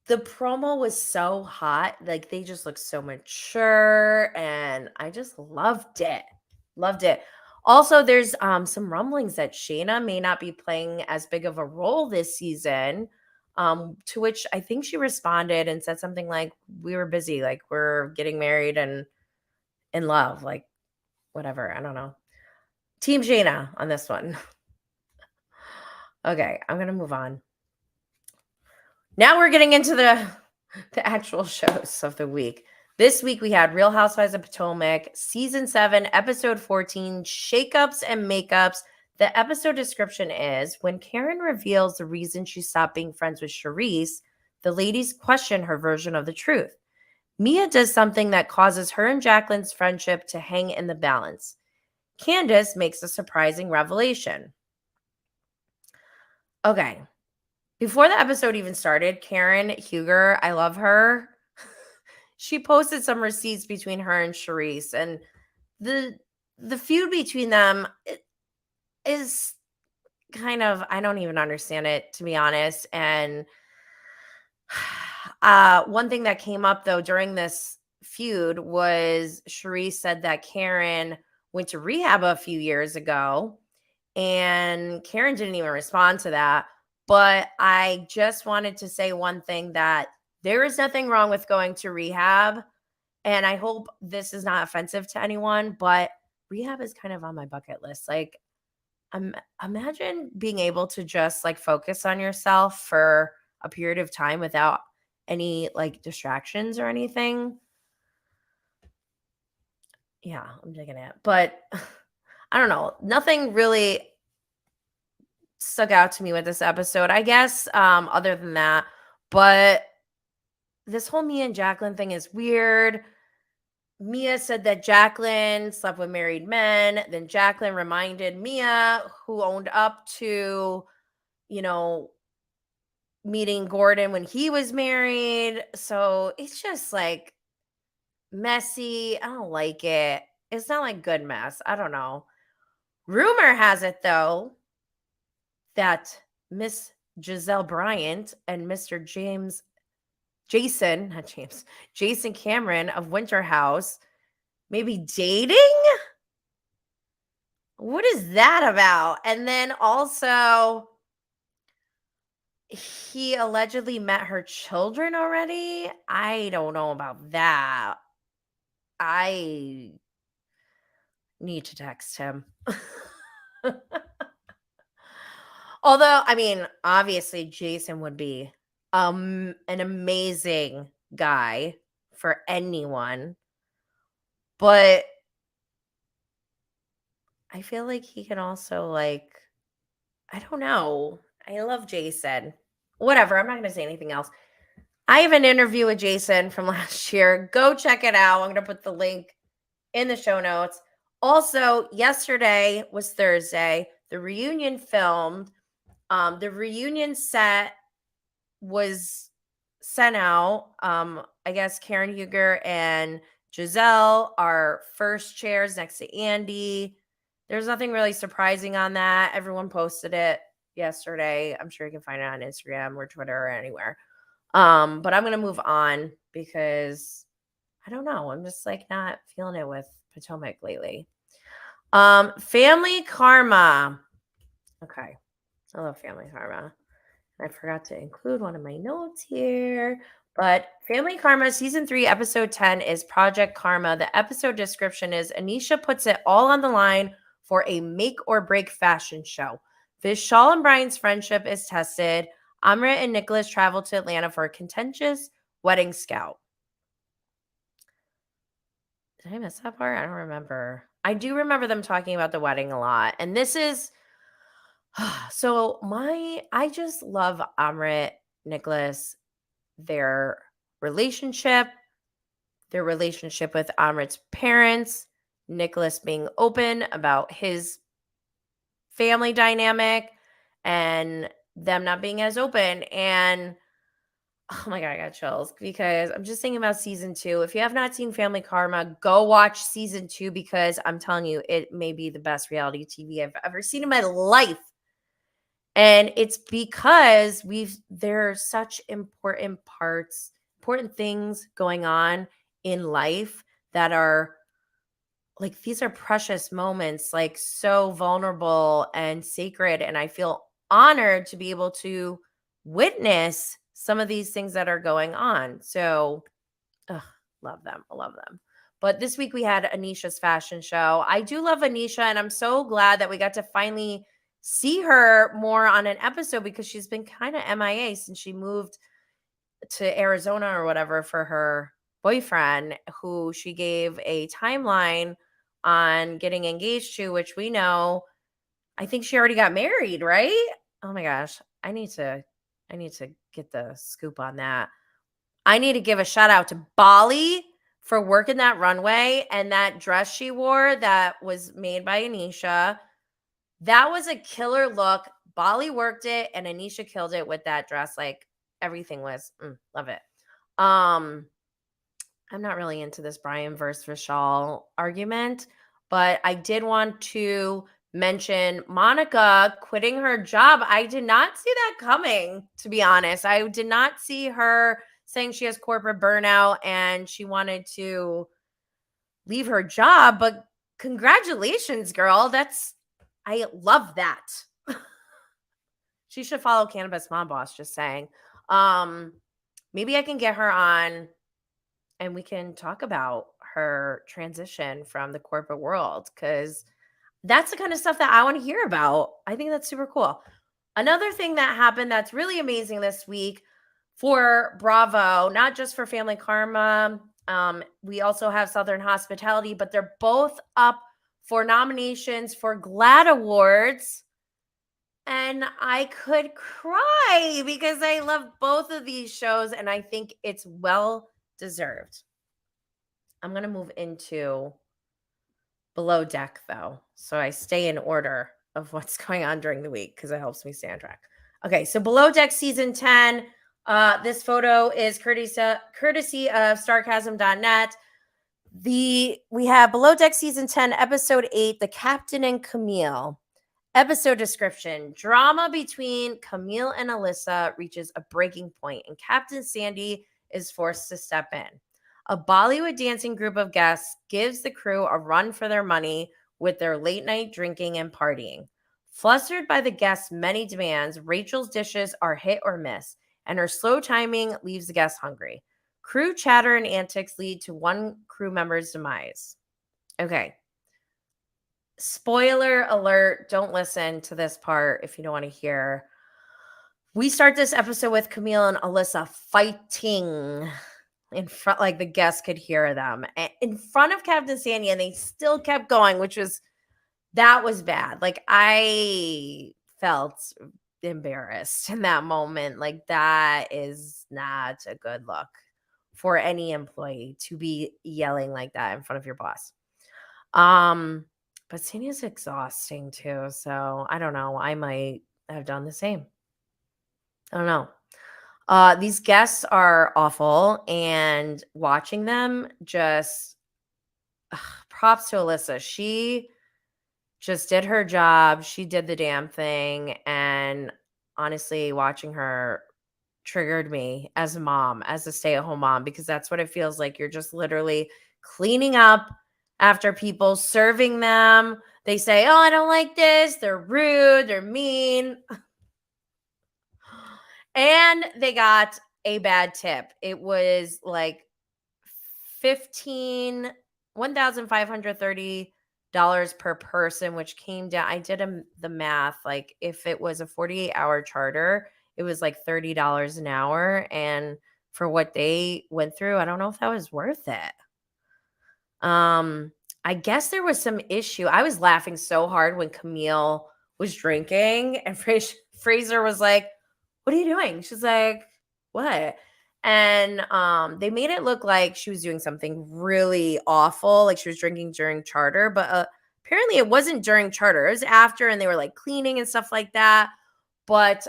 A: The promo was so hot. Like, they just look so mature, and I just loved it. Loved it. Also, there's some rumblings that Shayna may not be playing as big of a role this season. To which I think she responded and said something like, "We were busy, like we're getting married and in love, like whatever." I don't know. Team Shayna on this one. Okay, I'm gonna move on. Now we're getting into the actual shows of the week. This week we had Real Housewives of Potomac, Season 7, Episode 14, Shakeups and Makeups. The episode description is, when Karen reveals the reason she stopped being friends with Charisse, the ladies question her version of the truth. Mia does something that causes her and Jacqueline's friendship to hang in the balance. Candace makes a surprising revelation. Okay. Before the episode even started, Karen Huger, I love her. She posted some receipts between her and Charisse, and the feud between them is kind of, I don't even understand it, to be honest. And one thing that came up though during this feud was Charisse said that Karen went to rehab a few years ago, and Karen didn't even respond to that. But I just wanted to say one thing, that there is nothing wrong with going to rehab. And I hope this is not offensive to anyone, but rehab is kind of on my bucket list. Like, imagine being able to just like focus on yourself for a period of time without any like distractions or anything. Yeah, I'm digging it. But I don't know. Nothing really stuck out to me with this episode, I guess, other than that. But this whole Mia and Jacqueline thing is weird. Mia said that Jacqueline slept with married men. Then Jacqueline reminded Mia, who owned up to, you know, meeting Gordon when he was married. So it's just like messy. I don't like it. It's not like good mess. I don't know. Rumor has it, though, that Miss Giselle Bryant and Mr. Jason Cameron of Winter House may be dating? What is that about? And then also, he allegedly met her children already. I don't know about that. I need to text him. Although, I mean, obviously Jason would be an amazing guy for anyone. But I feel like he can also, like, I don't know. I love Jason. Whatever. I'm not going to say anything else. I have an interview with Jason from last year. Go check it out. I'm going to put the link in the show notes. Also, yesterday was Thursday. The reunion filmed. The reunion set was sent out. I guess Karen Huger and Giselle are first chairs next to Andy. There's nothing really surprising on that. Everyone posted it yesterday. I'm sure you can find it on Instagram or Twitter or anywhere. But I'm gonna move on because I don't know. I'm just like not feeling it with Potomac lately. Family karma. Okay. I love Family Karma. I forgot to include one of my notes here. But Family Karma season 3, episode 10 is Project Karma. The episode description is Anisha puts it all on the line for a make or break fashion show. Vishal and Brian's friendship is tested. Amrit and Nicholas travel to Atlanta for a contentious wedding scout. Did I miss that part? I don't remember. I do remember them talking about the wedding a lot. And this is so I just love Amrit, Nicholas, their relationship with Amrit's parents, Nicholas being open about his family dynamic and them not being as open. And oh my God, I got chills because I'm just thinking about season 2. If you have not seen Family Karma, go watch season 2 because I'm telling you, it may be the best reality TV I've ever seen in my life. And it's because there are such important parts, important things going on in life that are like, these are precious moments, like so vulnerable and sacred. And I feel honored to be able to witness some of these things that are going on. So, love them. I love them. But this week we had Anisha's fashion show. I do love Anisha, and I'm so glad that we got to finally see her more on an episode because she's been kind of MIA since she moved to Arizona or whatever for her boyfriend, who she gave a timeline on getting engaged to, which we know, I think she already got married, right? Oh my gosh. I need to get the scoop on that. I need to give a shout out to Bali for working that runway, and that dress she wore that was made by Anisha. That was a killer look. Bali worked it and Anisha killed it with that dress. Like, everything was love it. I'm not really into this Brian versus Vishal argument, but I did want to mention Monica quitting her job. I did not see that coming, to be honest. I did not see her saying she has corporate burnout and she wanted to leave her job, but congratulations, girl. I love that. She should follow Cannabis Mom Boss, just saying. Maybe I can get her on and we can talk about her transition from the corporate world, because that's the kind of stuff that I want to hear about. I think that's super cool. Another thing that happened that's really amazing this week for Bravo, not just for Family Karma, we also have Southern Hospitality, but they're both up for nominations for GLAAD Awards. And I could cry because I love both of these shows and I think it's well deserved. I'm going to move into Below Deck, though, so I stay in order of what's going on during the week because it helps me stay on track. Okay, so Below Deck season 10. This photo is courtesy of Starcasm.net. We have Below Deck season 10, episode 8, The Captain and Camille. Episode description: drama between Camille and Alyssa reaches a breaking point, and Captain Sandy is forced to step in. A Bollywood dancing group of guests gives the crew a run for their money with their late night drinking and partying. Flustered by the guests' many demands, Rachel's dishes are hit or miss, and her slow timing leaves the guests hungry. Crew chatter and antics lead to one crew member's demise. Okay. Spoiler alert, don't listen to this part if you don't want to hear. We start this episode with Camille and Alyssa fighting in front, like the guests could hear them in front of Captain Sandy, and they still kept going, that was bad. Like, I felt embarrassed in that moment. Like, that is not a good look for any employee to be yelling like that in front of your boss. But Sandy's exhausting too, so I don't know. I might have done the same. I don't know. These guests are awful, and watching them just props to Alyssa. She just did her job. She did the damn thing, and honestly, watching her triggered me as a mom, as a stay-at-home mom, because that's what it feels like. You're just literally cleaning up after people, serving them. They say, oh, I don't like this. They're rude. They're mean. And they got a bad tip. It was like $1,530 per person, which came down. I did the math. Like if it was a 48-hour charter, it was like $30 an hour. And for what they went through, I don't know if that was worth it. I guess there was some issue. I was laughing so hard when Camille was drinking and Fraser was like, "What are you doing?" She's like, "What?" And they made it look like she was doing something really awful, like she was drinking during charter, but apparently it wasn't during charter. It was after, and they were like cleaning and stuff like that. But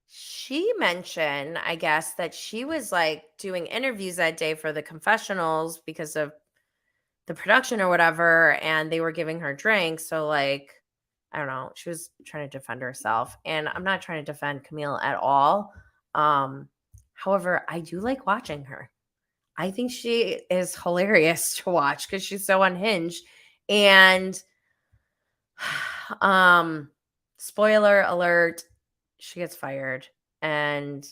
A: she mentioned, I guess, that she was like doing interviews that day for the confessionals because of the production or whatever, and they were giving her drinks. So like, I don't know, she was trying to defend herself, and I'm not trying to defend Camille at all. However, I do like watching her. I think she is hilarious to watch because she's so unhinged. And spoiler alert, she gets fired. And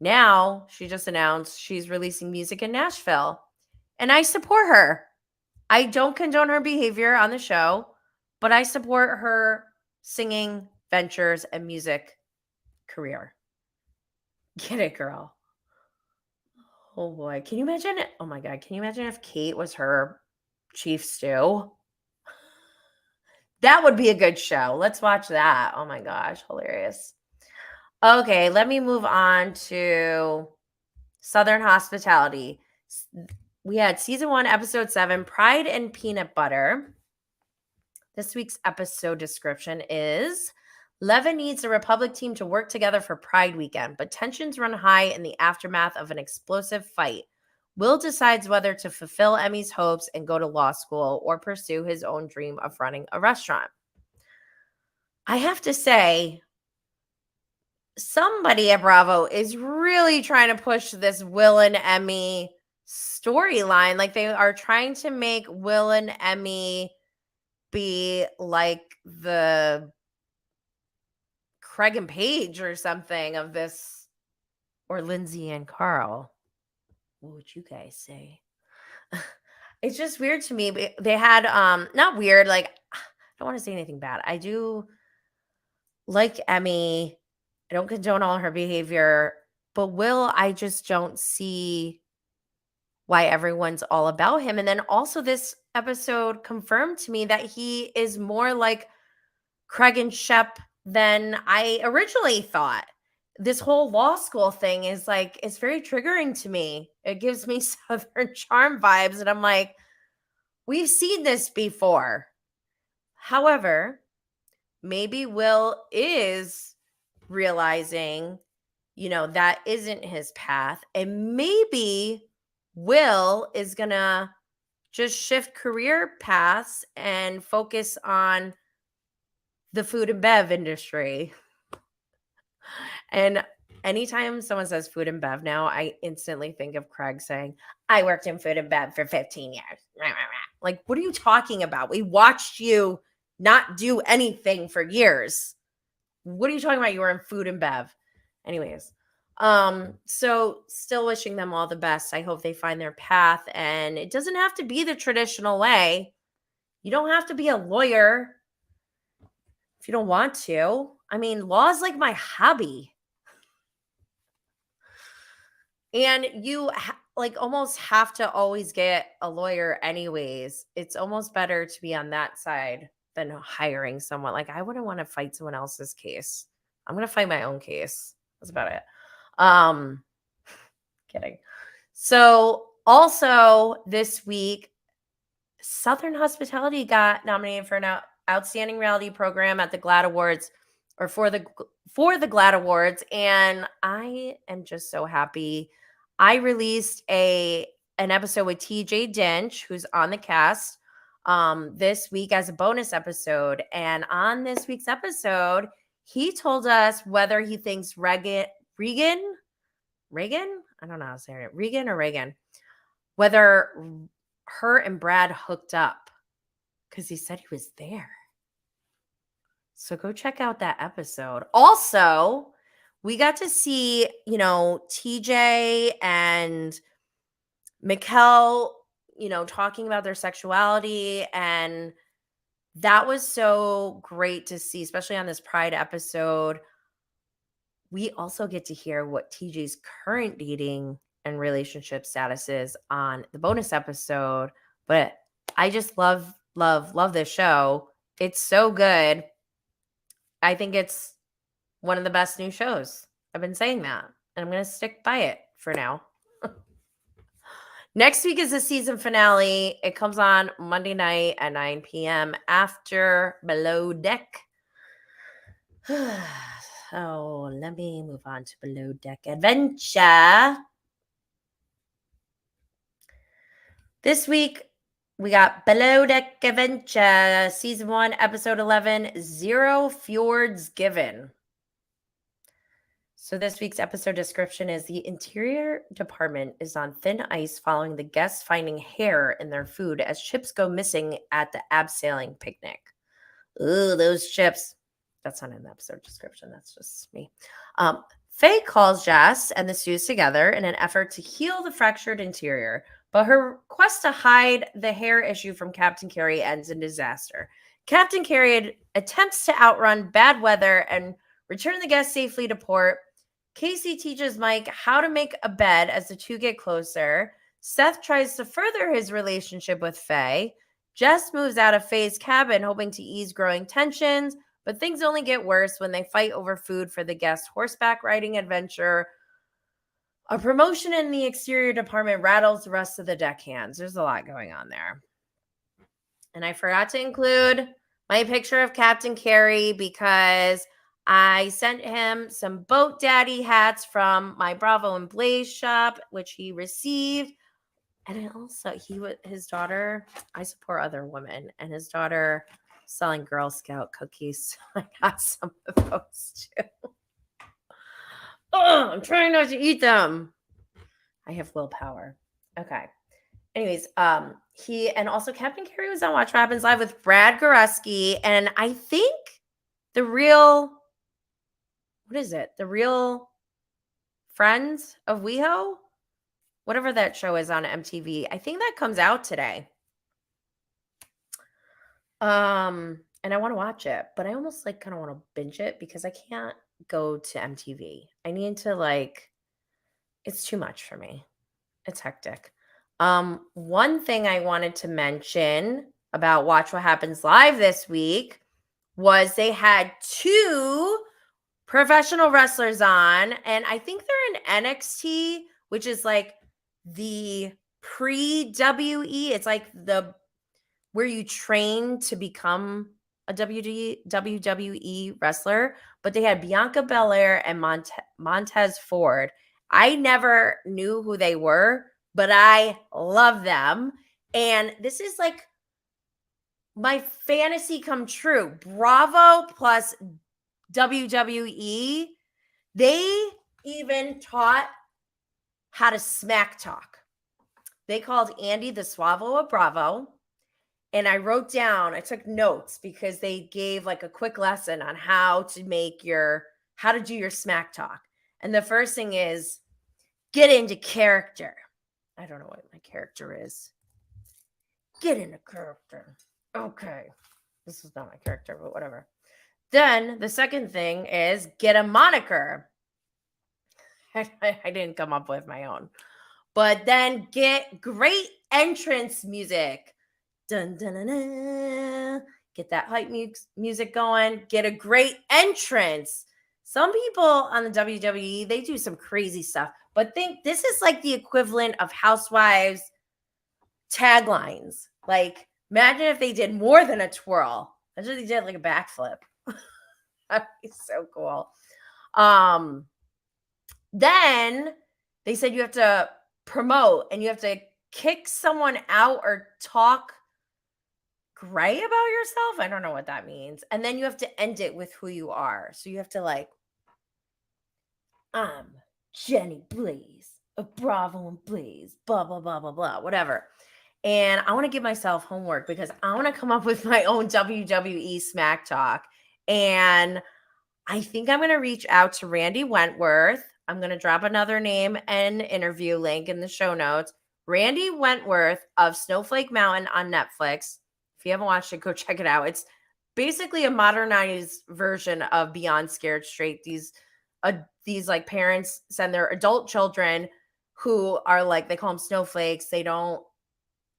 A: now she just announced she's releasing music in Nashville. And I support her. I don't condone her behavior on the show, but I support her singing ventures and music career. Get it, girl. Oh boy. Can you imagine? Oh my God. Can you imagine if Kate was her chief stew? That would be a good show. Let's watch that. Oh my gosh. Hilarious. Okay. Let me move on to Southern Hospitality. We had season 1, episode 7, Pride and Peanut Butter. This week's episode description is: Levin needs the Republic team to work together for Pride weekend, but tensions run high in the aftermath of an explosive fight. Will decides whether to fulfill Emmy's hopes and go to law school or pursue his own dream of running a restaurant. I have to say, somebody at Bravo is really trying to push this Will and Emmy storyline. Like they are trying to make Will and Emmy be like the Craig and Paige or something of this, or Lindsay and Carl. What would you guys say? It's just weird to me. They had not weird, like I don't want to say anything bad. I do like Emmy. I don't condone all her behavior, but Will, I just don't see why everyone's all about him. And then also this episode confirmed to me that he is more like Craig and Shep than I originally thought. This whole law school thing is like, it's very triggering to me. It gives me Southern Charm vibes. And I'm like, we've seen this before. However, maybe Will is realizing, that isn't his path. And maybe Will is going to just shift career paths and focus on the food and bev industry. And anytime someone says food and bev now, I instantly think of Craig saying, I worked in food and bev for 15 years. Like, what are you talking about? We watched you not do anything for years. What are you talking about? You were in food and bev. Anyways, so still wishing them all the best. I hope they find their path, and it doesn't have to be the traditional way. You don't have to be a lawyer if you don't want to. I mean, law is like my hobby. And you almost have to always get a lawyer anyways. It's almost better to be on that side than hiring someone. Like, I wouldn't want to fight someone else's case. I'm going to fight my own case. That's about it. Kidding. So also this week, Southern Hospitality got nominated for an outstanding reality program at the GLAAD Awards, or for the GLAAD Awards. And I am just so happy. I released an episode with TJ Dench, who's on the cast, this week as a bonus episode. And on this week's episode, he told us whether he thinks Regan, I don't know how to say it, Regan or Reagan, whether her and Brad hooked up, because he said he was there. So go check out that episode. Also, we got to see, TJ and Mikkel, talking about their sexuality. And that was so great to see, especially on this Pride episode. We also get to hear what TJ's current dating and relationship status is on the bonus episode. But I just love this show. It's so good. I think it's one of the best new shows. I've been saying that, and I'm going to stick by it for now. Next week is the season finale. It comes on Monday night at 9 p.m. after Below Deck. Oh, let me move on to Below Deck Adventure. This week, we got Below Deck Adventure, Season 1, Episode 11, 0 Fjords Given. So this week's episode description is: the interior department is on thin ice following the guests finding hair in their food as chips go missing at the abseiling picnic. Ooh, those chips. That's not in the episode description. That's just me. Faye calls Jess and the Stews together in an effort to heal the fractured interior, but her quest to hide the hair issue from Captain Carey ends in disaster. Captain Carey attempts to outrun bad weather and return the guests safely to port. Casey teaches Mike how to make a bed as the two get closer. Seth tries to further his relationship with Faye. Jess moves out of Faye's cabin, hoping to ease growing tensions, but things only get worse when they fight over food for the guests' horseback riding adventure. A promotion in the exterior department rattles the rest of the deckhands. There's a lot going on there. And I forgot to include my picture of Captain Carey because I sent him some Boat Daddy hats from my Bravo and Blaze shop, which he received. And I also, his daughter, I support other women, and his daughter selling Girl Scout cookies. So I got some of those too. Oh, I'm trying not to eat them. I have willpower. Okay. Anyways, and also Captain Carey was on Watch What Happens Live with Brad Goreski, and I think the real Friends of WeHo, whatever that show is on MTV, I think that comes out today. And I want to watch it, but I almost kind of want to binge it because I can't go to MTV. I need to it's too much for me. It's hectic. One thing I wanted to mention about Watch What Happens Live this week was they had 2 professional wrestlers on, and I think they're in NXT, which is the pre-WE. It's where you train to become a WWE wrestler, but they had Bianca Belair and Montez Ford. I never knew who they were, but I love them. And this is my fantasy come true. Bravo plus WWE. They even taught how to smack talk. They called Andy the Suavo of Bravo. And I took notes because they gave a quick lesson on how to do your smack talk. And the first thing is get into character. I don't know what my character is. Get into character. Okay. This is not my character, but whatever. Then the second thing is get a moniker. I didn't come up with my own. But then get great entrance music. Dun, dun, dun, dun. Get that hype music going. Get a great entrance. Some people on the WWE, they do some crazy stuff. But think this is the equivalent of Housewives taglines. Imagine if they did more than a twirl. Imagine if they did a backflip. That'd be so cool. Then they said you have to promote and you have to kick someone out or talk great about yourself. I don't know what that means. And then you have to end it with who you are. So you have to I'm Jenny Blaze of Bravo and Blaze, blah, blah, blah, blah, blah, whatever. And I want to give myself homework because I want to come up with my own WWE smack talk. And I think I'm going to reach out to Randy Wentworth. I'm going to drop another name and interview link in the show notes. Randy Wentworth of Snowflake Mountain on Netflix. If you haven't watched it, go check it out. It's basically a modernized version of Beyond Scared Straight. These like parents send their adult children who are like, they call them snowflakes. They don't,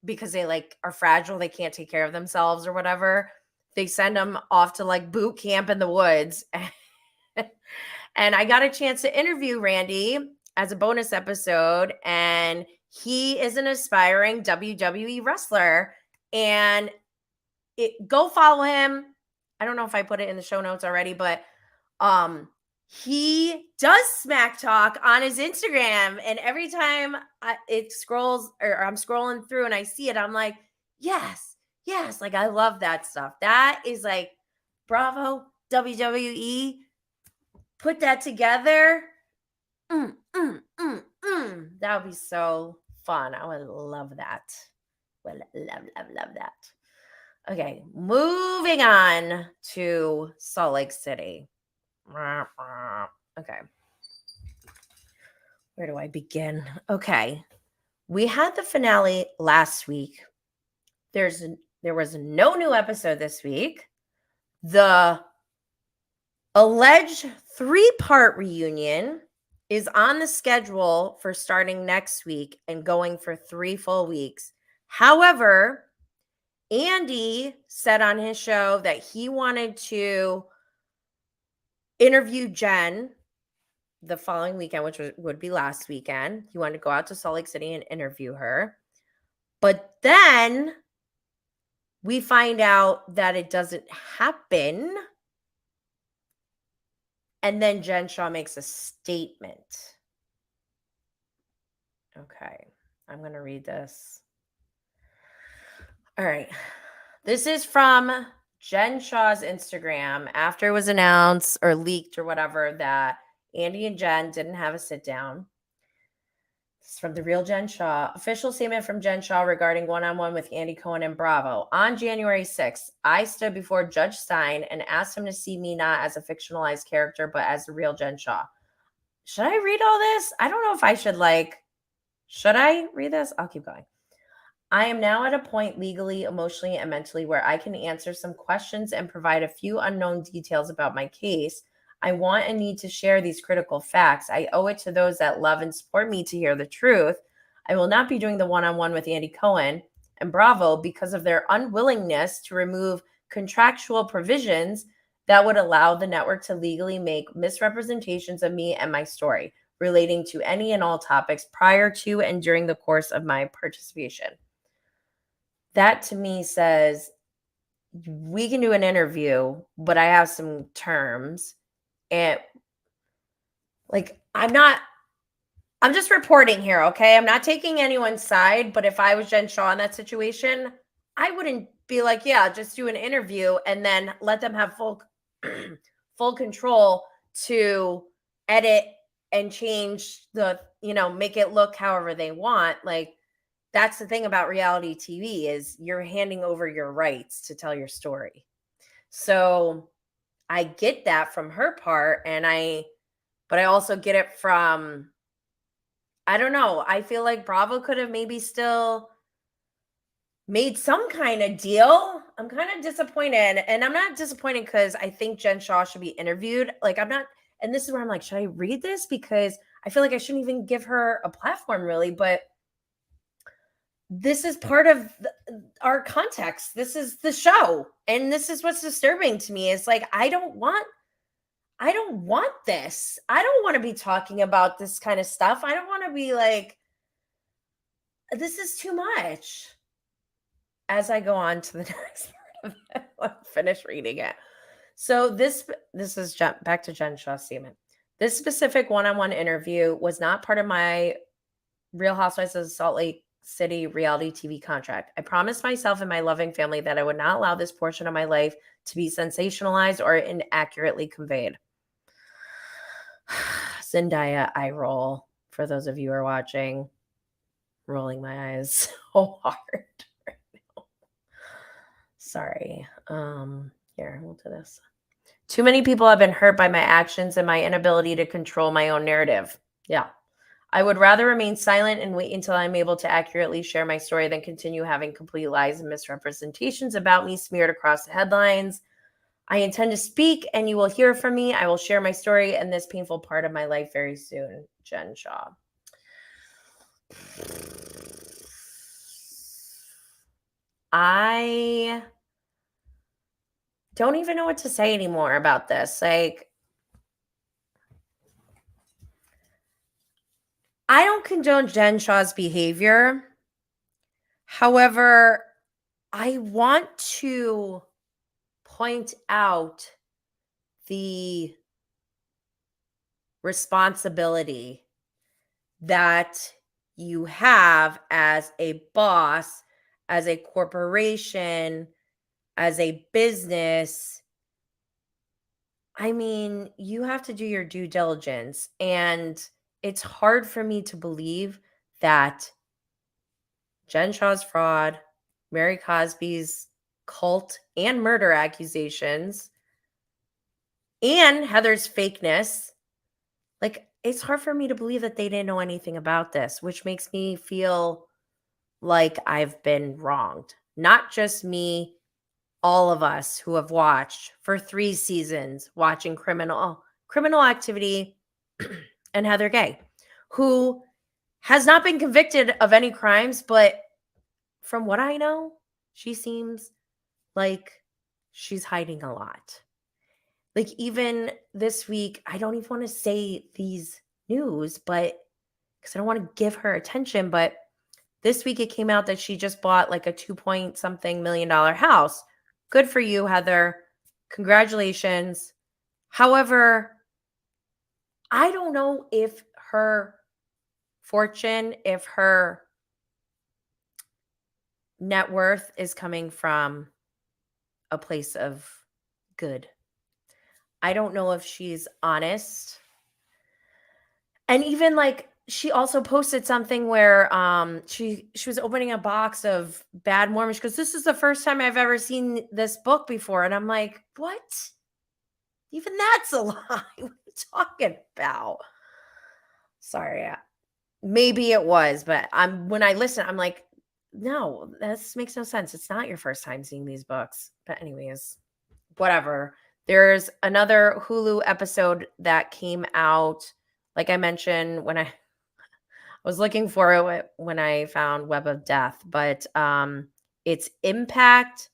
A: because they like are fragile, they can't take care of themselves or whatever. They send them off to like boot camp in the woods. And I got a chance to interview Randy as a bonus episode, and he is an aspiring WWE wrestler. And go follow him. I don't know if I put it in the show notes already, but he does smack talk on his Instagram, and every time it scrolls or I'm scrolling through and I see it, I'm like, yes, like I love that stuff. That is like, bravo, WWE. Put that together. That would be so fun. I would love that. Would love that. Okay, moving on to Salt Lake City. Okay. Where do I begin? Okay. We had the finale last week. There was no new episode this week. The alleged 3-part reunion is on the schedule for starting next week and going for 3 full weeks. However, Andy said on his show that he wanted to interview Jen the following weekend, which would be last weekend. He wanted to go out to Salt Lake City and interview her. But then we find out that it doesn't happen. And then Jen Shah makes a statement. Okay, I'm going to read this. All right. This is from Jen Shah's Instagram after it was announced or leaked or whatever that Andy and Jen didn't have a sit down. This is from the real Jen Shah. Official statement from Jen Shah regarding one-on-one with Andy Cohen and Bravo. On January 6th, I stood before Judge Stein and asked him to see me not as a fictionalized character, but as the real Jen Shah. Should I read all this? I don't know if I should should I read this? I'll keep going. I am now at a point legally, emotionally, and mentally where I can answer some questions and provide a few unknown details about my case. I want and need to share these critical facts. I owe it to those that love and support me to hear the truth. I will not be doing the one-on-one with Andy Cohen and Bravo because of their unwillingness to remove contractual provisions that would allow the network to legally make misrepresentations of me and my story relating to any and all topics prior to and during the course of my participation. That to me says we can do an interview, but I have some terms. And I'm just reporting here, okay? I'm not taking anyone's side, but if I was Jen Shah in that situation, I wouldn't be like, yeah, just do an interview and then let them have full control to edit and change make it look however they want. Like, that's the thing about reality TV is you're handing over your rights to tell your story. So I get that from her part, but I also get it from, I don't know. I feel like Bravo could have maybe still made some kind of deal. I'm kind of disappointed, and I'm not disappointed because I think Jen Shah should be interviewed. Like, I'm not, and this is where I'm like, should I read this? Because I feel like I shouldn't even give her a platform really, but this is part of our context. This is the show. And this is what's disturbing to me. It's like, I don't want this. I don't want to be talking about this kind of stuff. I don't want to be like, this is too much. As I go on to the next part of it, I'll finish reading it. So this is back to Jen Shah's statement. This specific one-on-one interview was not part of my Real Housewives of Salt Lake City reality TV contract. I promised myself and my loving family that I would not allow this portion of my life to be sensationalized or inaccurately conveyed. Zendaya eye roll. For those of you who are watching, rolling my eyes so hard right now. Sorry. Here, we'll do this. Too many people have been hurt by my actions and my inability to control my own narrative. Yeah. I would rather remain silent and wait until I'm able to accurately share my story than continue having complete lies and misrepresentations about me smeared across the headlines. I intend to speak and you will hear from me. I will share my story and this painful part of my life very soon. Jen Shaw. I don't even know what to say anymore about this. Like, I don't condone Jen Shaw's behavior. However, I want to point out the responsibility that you have as a boss, as a corporation, as a business. I mean, you have to do your due diligence. And it's hard for me to believe that Jen Shaw's fraud, Mary Cosby's cult and murder accusations, and Heather's fakeness, like, it's hard for me to believe that they didn't know anything about this, which makes me feel like I've been wronged. Not just me, all of us who have watched for 3 seasons watching criminal activity and Heather Gay, who has not been convicted of any crimes, but from what I know, she seems like she's hiding a lot. Like, even this week, I don't even want to say these news, but because I don't want to give her attention, but this week it came out that she just bought like a 2-point-something million house. Good for you, Heather. Congratulations. However, I don't know if her fortune, if her net worth is coming from a place of good. I don't know if she's honest. And even like she also posted something where she was opening a box of Bad Mormons because this is the first time I've ever seen this book before. And I'm like, what? Even that's a lie. What are you talking about? Sorry. Maybe it was, but when I listen, I'm like, no, this makes no sense. It's not your first time seeing these books. But anyways, whatever. There's another Hulu episode that came out, like I mentioned, when I was looking for it when I found Web of Death, but it's Impact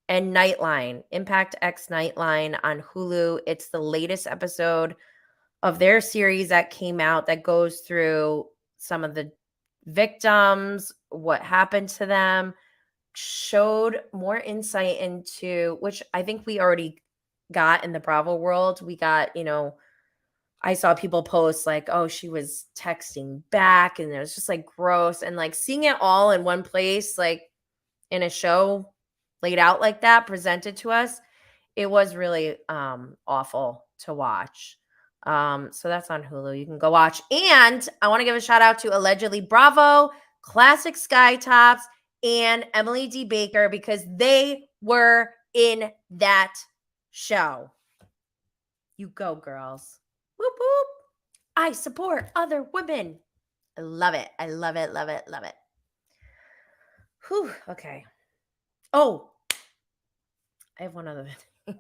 A: and Nightline, Impact X Nightline on Hulu. It's the latest episode of their series that came out that goes through some of the victims, what happened to them, showed more insight into, which I think we already got in the Bravo world. We got, I saw people post like, oh, she was texting back and it was just like gross. And like seeing it all in one place, like in a show laid out like that, presented to us, it was really awful to watch. So that's on Hulu. You can go watch. And I want to give a shout out to Allegedly Bravo, Classic Skytops, and Emily D. Baker because they were in that show. You go, girls. Whoop, whoop. I support other women. I love it. I love it, love it, love it. Whew, okay. Oh, I have one other thing.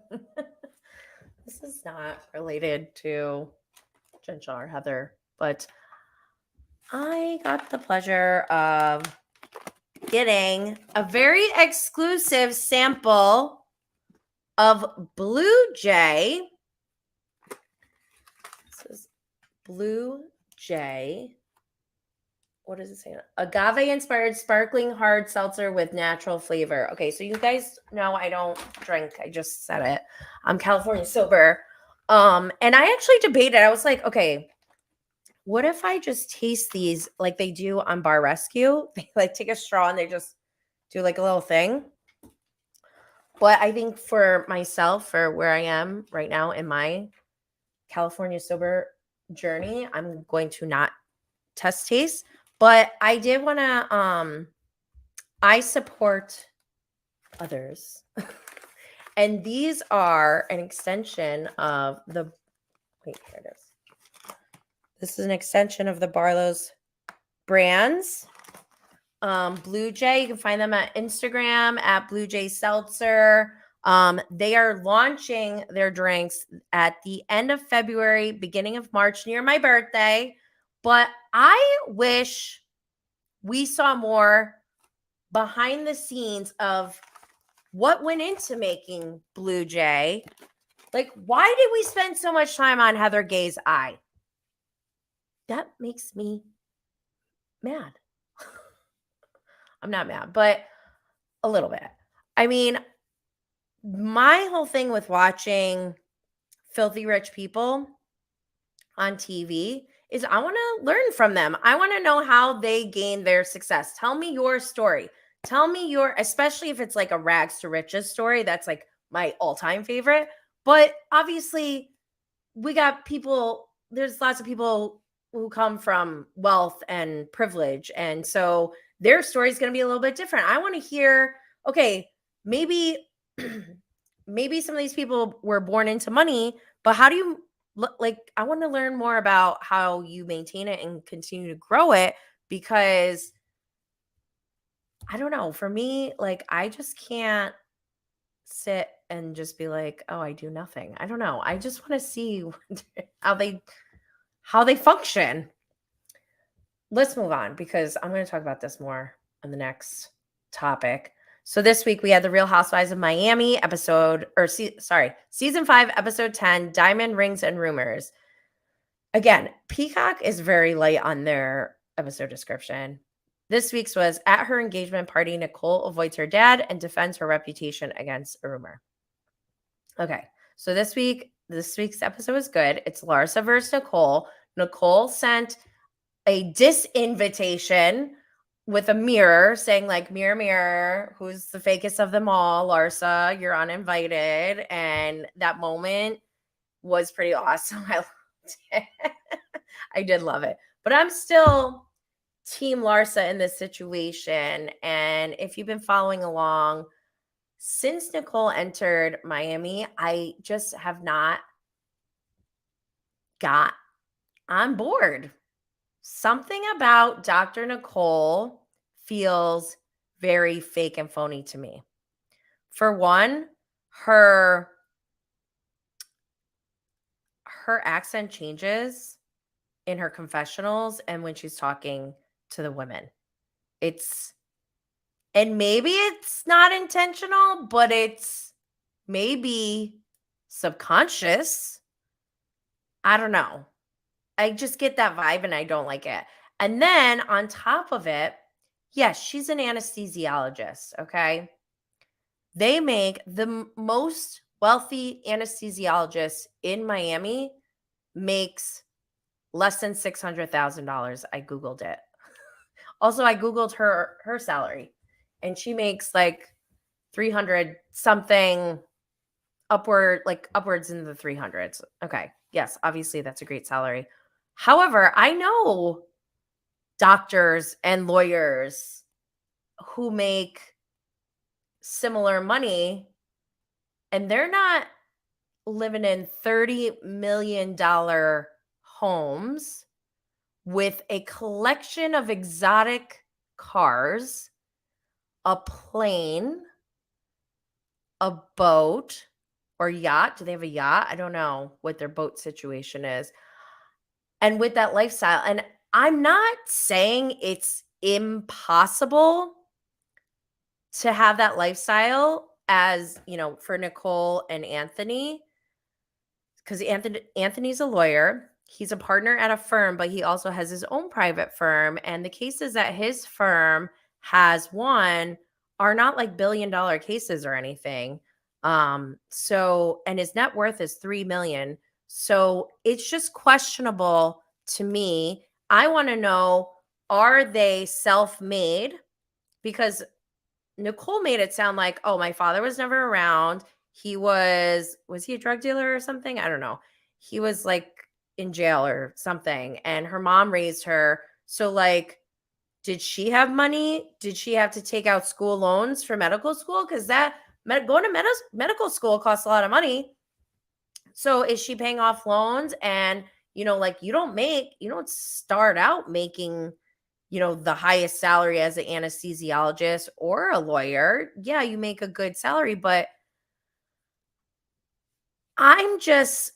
A: This is not related to Jen Shaw or Heather, but I got the pleasure of getting a very exclusive sample of Blue Jay. This is Blue Jay. What does it say? Agave-inspired sparkling hard seltzer with natural flavor. Okay, so you guys know I don't drink. I just said it. I'm California sober. And I actually debated. I was like, okay, what if I just taste these like they do on Bar Rescue? They like take a straw and they just do like a little thing. But I think for myself, for where I am right now in my California sober journey, I'm going to not test taste. But I did want to, I support others. And these are an extension of the, wait, here it is. This is an extension of the Barlow's brands. Blue Jay, you can find them at Instagram at Blue Jay Seltzer. They are launching their drinks at the end of February, beginning of March, near my birthday. But I wish we saw more behind the scenes of what went into making Blue Jay. Like, why did we spend so much time on Heather Gay's eye? That makes me mad. I'm not mad, but a little bit. I mean, my whole thing with watching filthy rich people on TV is I want to learn from them. I want to know how they gain their success. Tell me your story. Tell me your, especially if it's like a rags to riches story. That's like my all-time favorite. But obviously, we got people, there's lots of people who come from wealth and privilege. And so their story is going to be a little bit different. I want to hear, okay, maybe some of these people were born into money, but how do you, like, I want to learn more about how you maintain it and continue to grow it, because I don't know, for me, like, I just can't sit and just be like, oh, I do nothing. I don't know. I just want to see how they function. Let's move on, because I'm going to talk about this more on the next topic. So this week we had the Real Housewives of Miami season 5, episode 10, Diamond Rings and Rumors. Again, Peacock is very light on their episode description. This week's was, at her engagement party, Nicole avoids her dad and defends her reputation against a rumor. Okay, so this week's episode was good. It's Larsa versus Nicole. Nicole sent a disinvitation with a mirror saying, like, mirror, mirror, who's the fakest of them all? Larsa, you're uninvited. And that moment was pretty awesome. I loved it. I did love it. But I'm still Team Larsa in this situation. And if you've been following along, since Nicole entered Miami, I just have not got on board. Something about Dr. Nicole feels very fake and phony to me. For one, her accent changes in her confessionals and when she's talking to the women. And maybe it's not intentional, but it's maybe subconscious. I don't know. I just get that vibe and I don't like it. And then on top of it, yes, she's an anesthesiologist, okay? They make the most wealthy anesthesiologist in Miami makes less than $600,000. I Googled it. Also, I Googled her salary, and she makes like 300 something, upwards in the 300s. Okay. Yes, obviously that's a great salary. However, I know doctors and lawyers who make similar money, and they're not living in $30 million homes with a collection of exotic cars, a plane, a boat or yacht. Do they have a yacht? I don't know what their boat situation is. And with that lifestyle, and I'm not saying it's impossible to have that lifestyle, as, you know, for Nicole and Anthony, because Anthony's a lawyer. He's a partner at a firm, but he also has his own private firm. And the cases that his firm has won are not like $1 billion cases or anything. So, and his net worth is $3 million. So it's just questionable to me. I want to know, are they self-made? Because Nicole made it sound like, oh, my father was never around. He was he a drug dealer or something? I don't know. He was like in jail or something, and her mom raised her. So, like, did she have money? Did she have to take out school loans for medical school? Because that going to medical school costs a lot of money. So is she paying off loans? And, you don't start out making, the highest salary as an anesthesiologist or a lawyer. Yeah, you make a good salary, but I'm just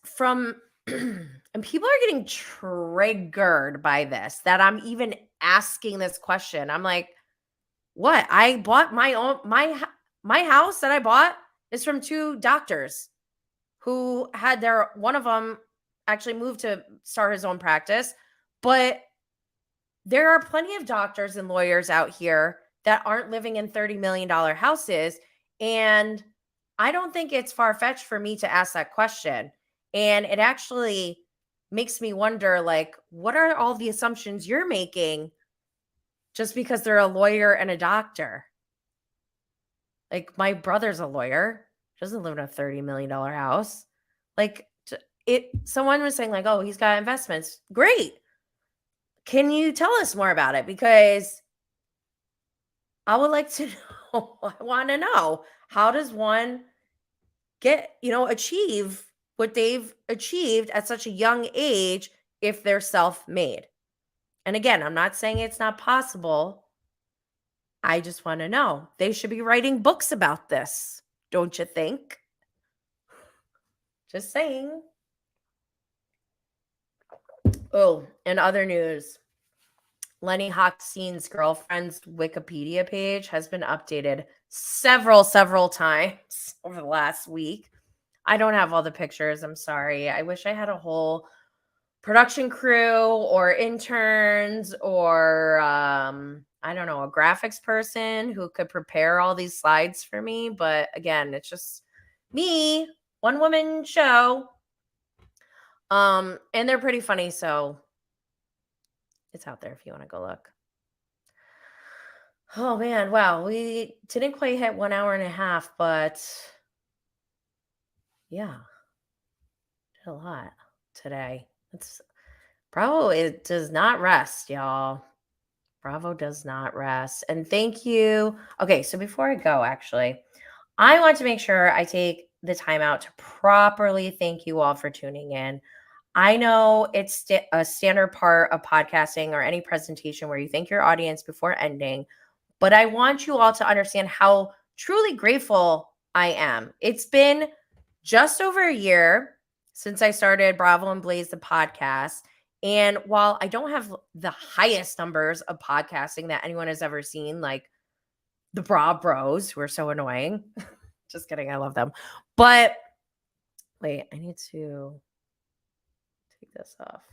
A: and people are getting triggered by this, that I'm even asking this question. I'm like, what? I bought my house that I bought is from 2 doctors who had one of them actually moved to start his own practice. But there are plenty of doctors and lawyers out here that aren't living in $30 million houses. And I don't think it's far-fetched for me to ask that question. And it actually makes me wonder, like, what are all the assumptions you're making just because they're a lawyer and a doctor? Like, my brother's a lawyer, doesn't live in a $30 million house. Like, someone was saying, like, oh, he's got investments. Great. Can you tell us more about it? Because I would like to know. I want to know, how does one achieve what they've achieved at such a young age if they're self-made? And again, I'm not saying it's not possible. I just want to know. They should be writing books about this, don't you think? Just saying. Oh, in other news, Lenny Hochstein's girlfriend's Wikipedia page has been updated several times over the last week. I don't have all the pictures. I'm sorry. I wish I had a whole production crew or interns or, I don't know, a graphics person who could prepare all these slides for me. But again, it's just me, one woman show. And they're pretty funny. So it's out there if you want to go look. Oh man. Wow. We didn't quite hit 1 hour and a half, but yeah, did a lot today. Bravo, it does not rest, y'all. Bravo does not rest. And thank you. Okay, so before I go, actually, I want to make sure I take the time out to properly thank you all for tuning in. I know it's a standard part of podcasting or any presentation where you thank your audience before ending, but I want you all to understand how truly grateful I am. It's been just over a year since I started Bravo and Blaze, the podcast. And while I don't have the highest numbers of podcasting that anyone has ever seen, like the Bra Bros, who are so annoying. Just kidding. I love them. But wait, I need to take this off.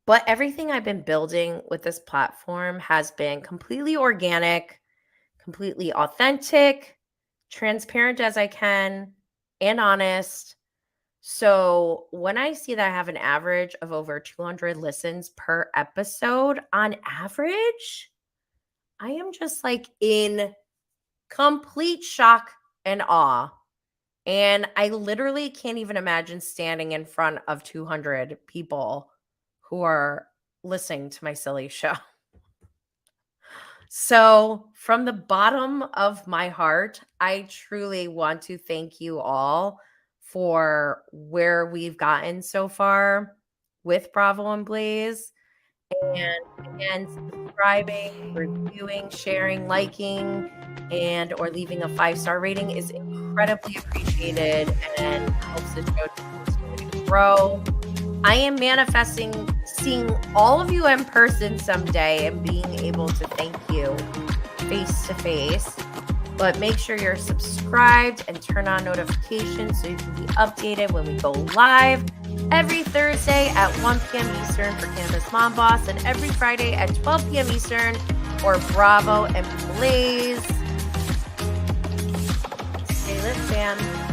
A: But everything I've been building with this platform has been completely organic, completely authentic, transparent as I can, and honest. So when I see that I have an average of over 200 listens per episode on average, I am just like in complete shock and awe. And I literally can't even imagine standing in front of 200 people who are listening to my silly show. So from the bottom of my heart, I truly want to thank you all for where we've gotten so far with Bravo and Blaze. And again, subscribing, reviewing, sharing, liking, and or leaving a 5-star rating is incredibly appreciated and helps the show to continue to grow. I am manifesting seeing all of you in person someday and being able to thank you face to face. But make sure you're subscribed and turn on notifications so you can be updated when we go live every Thursday at 1 p.m. Eastern for Cannabis Mom Boss and every Friday at 12 p.m. Eastern for Bravo and Blaze. Stay lit, fam.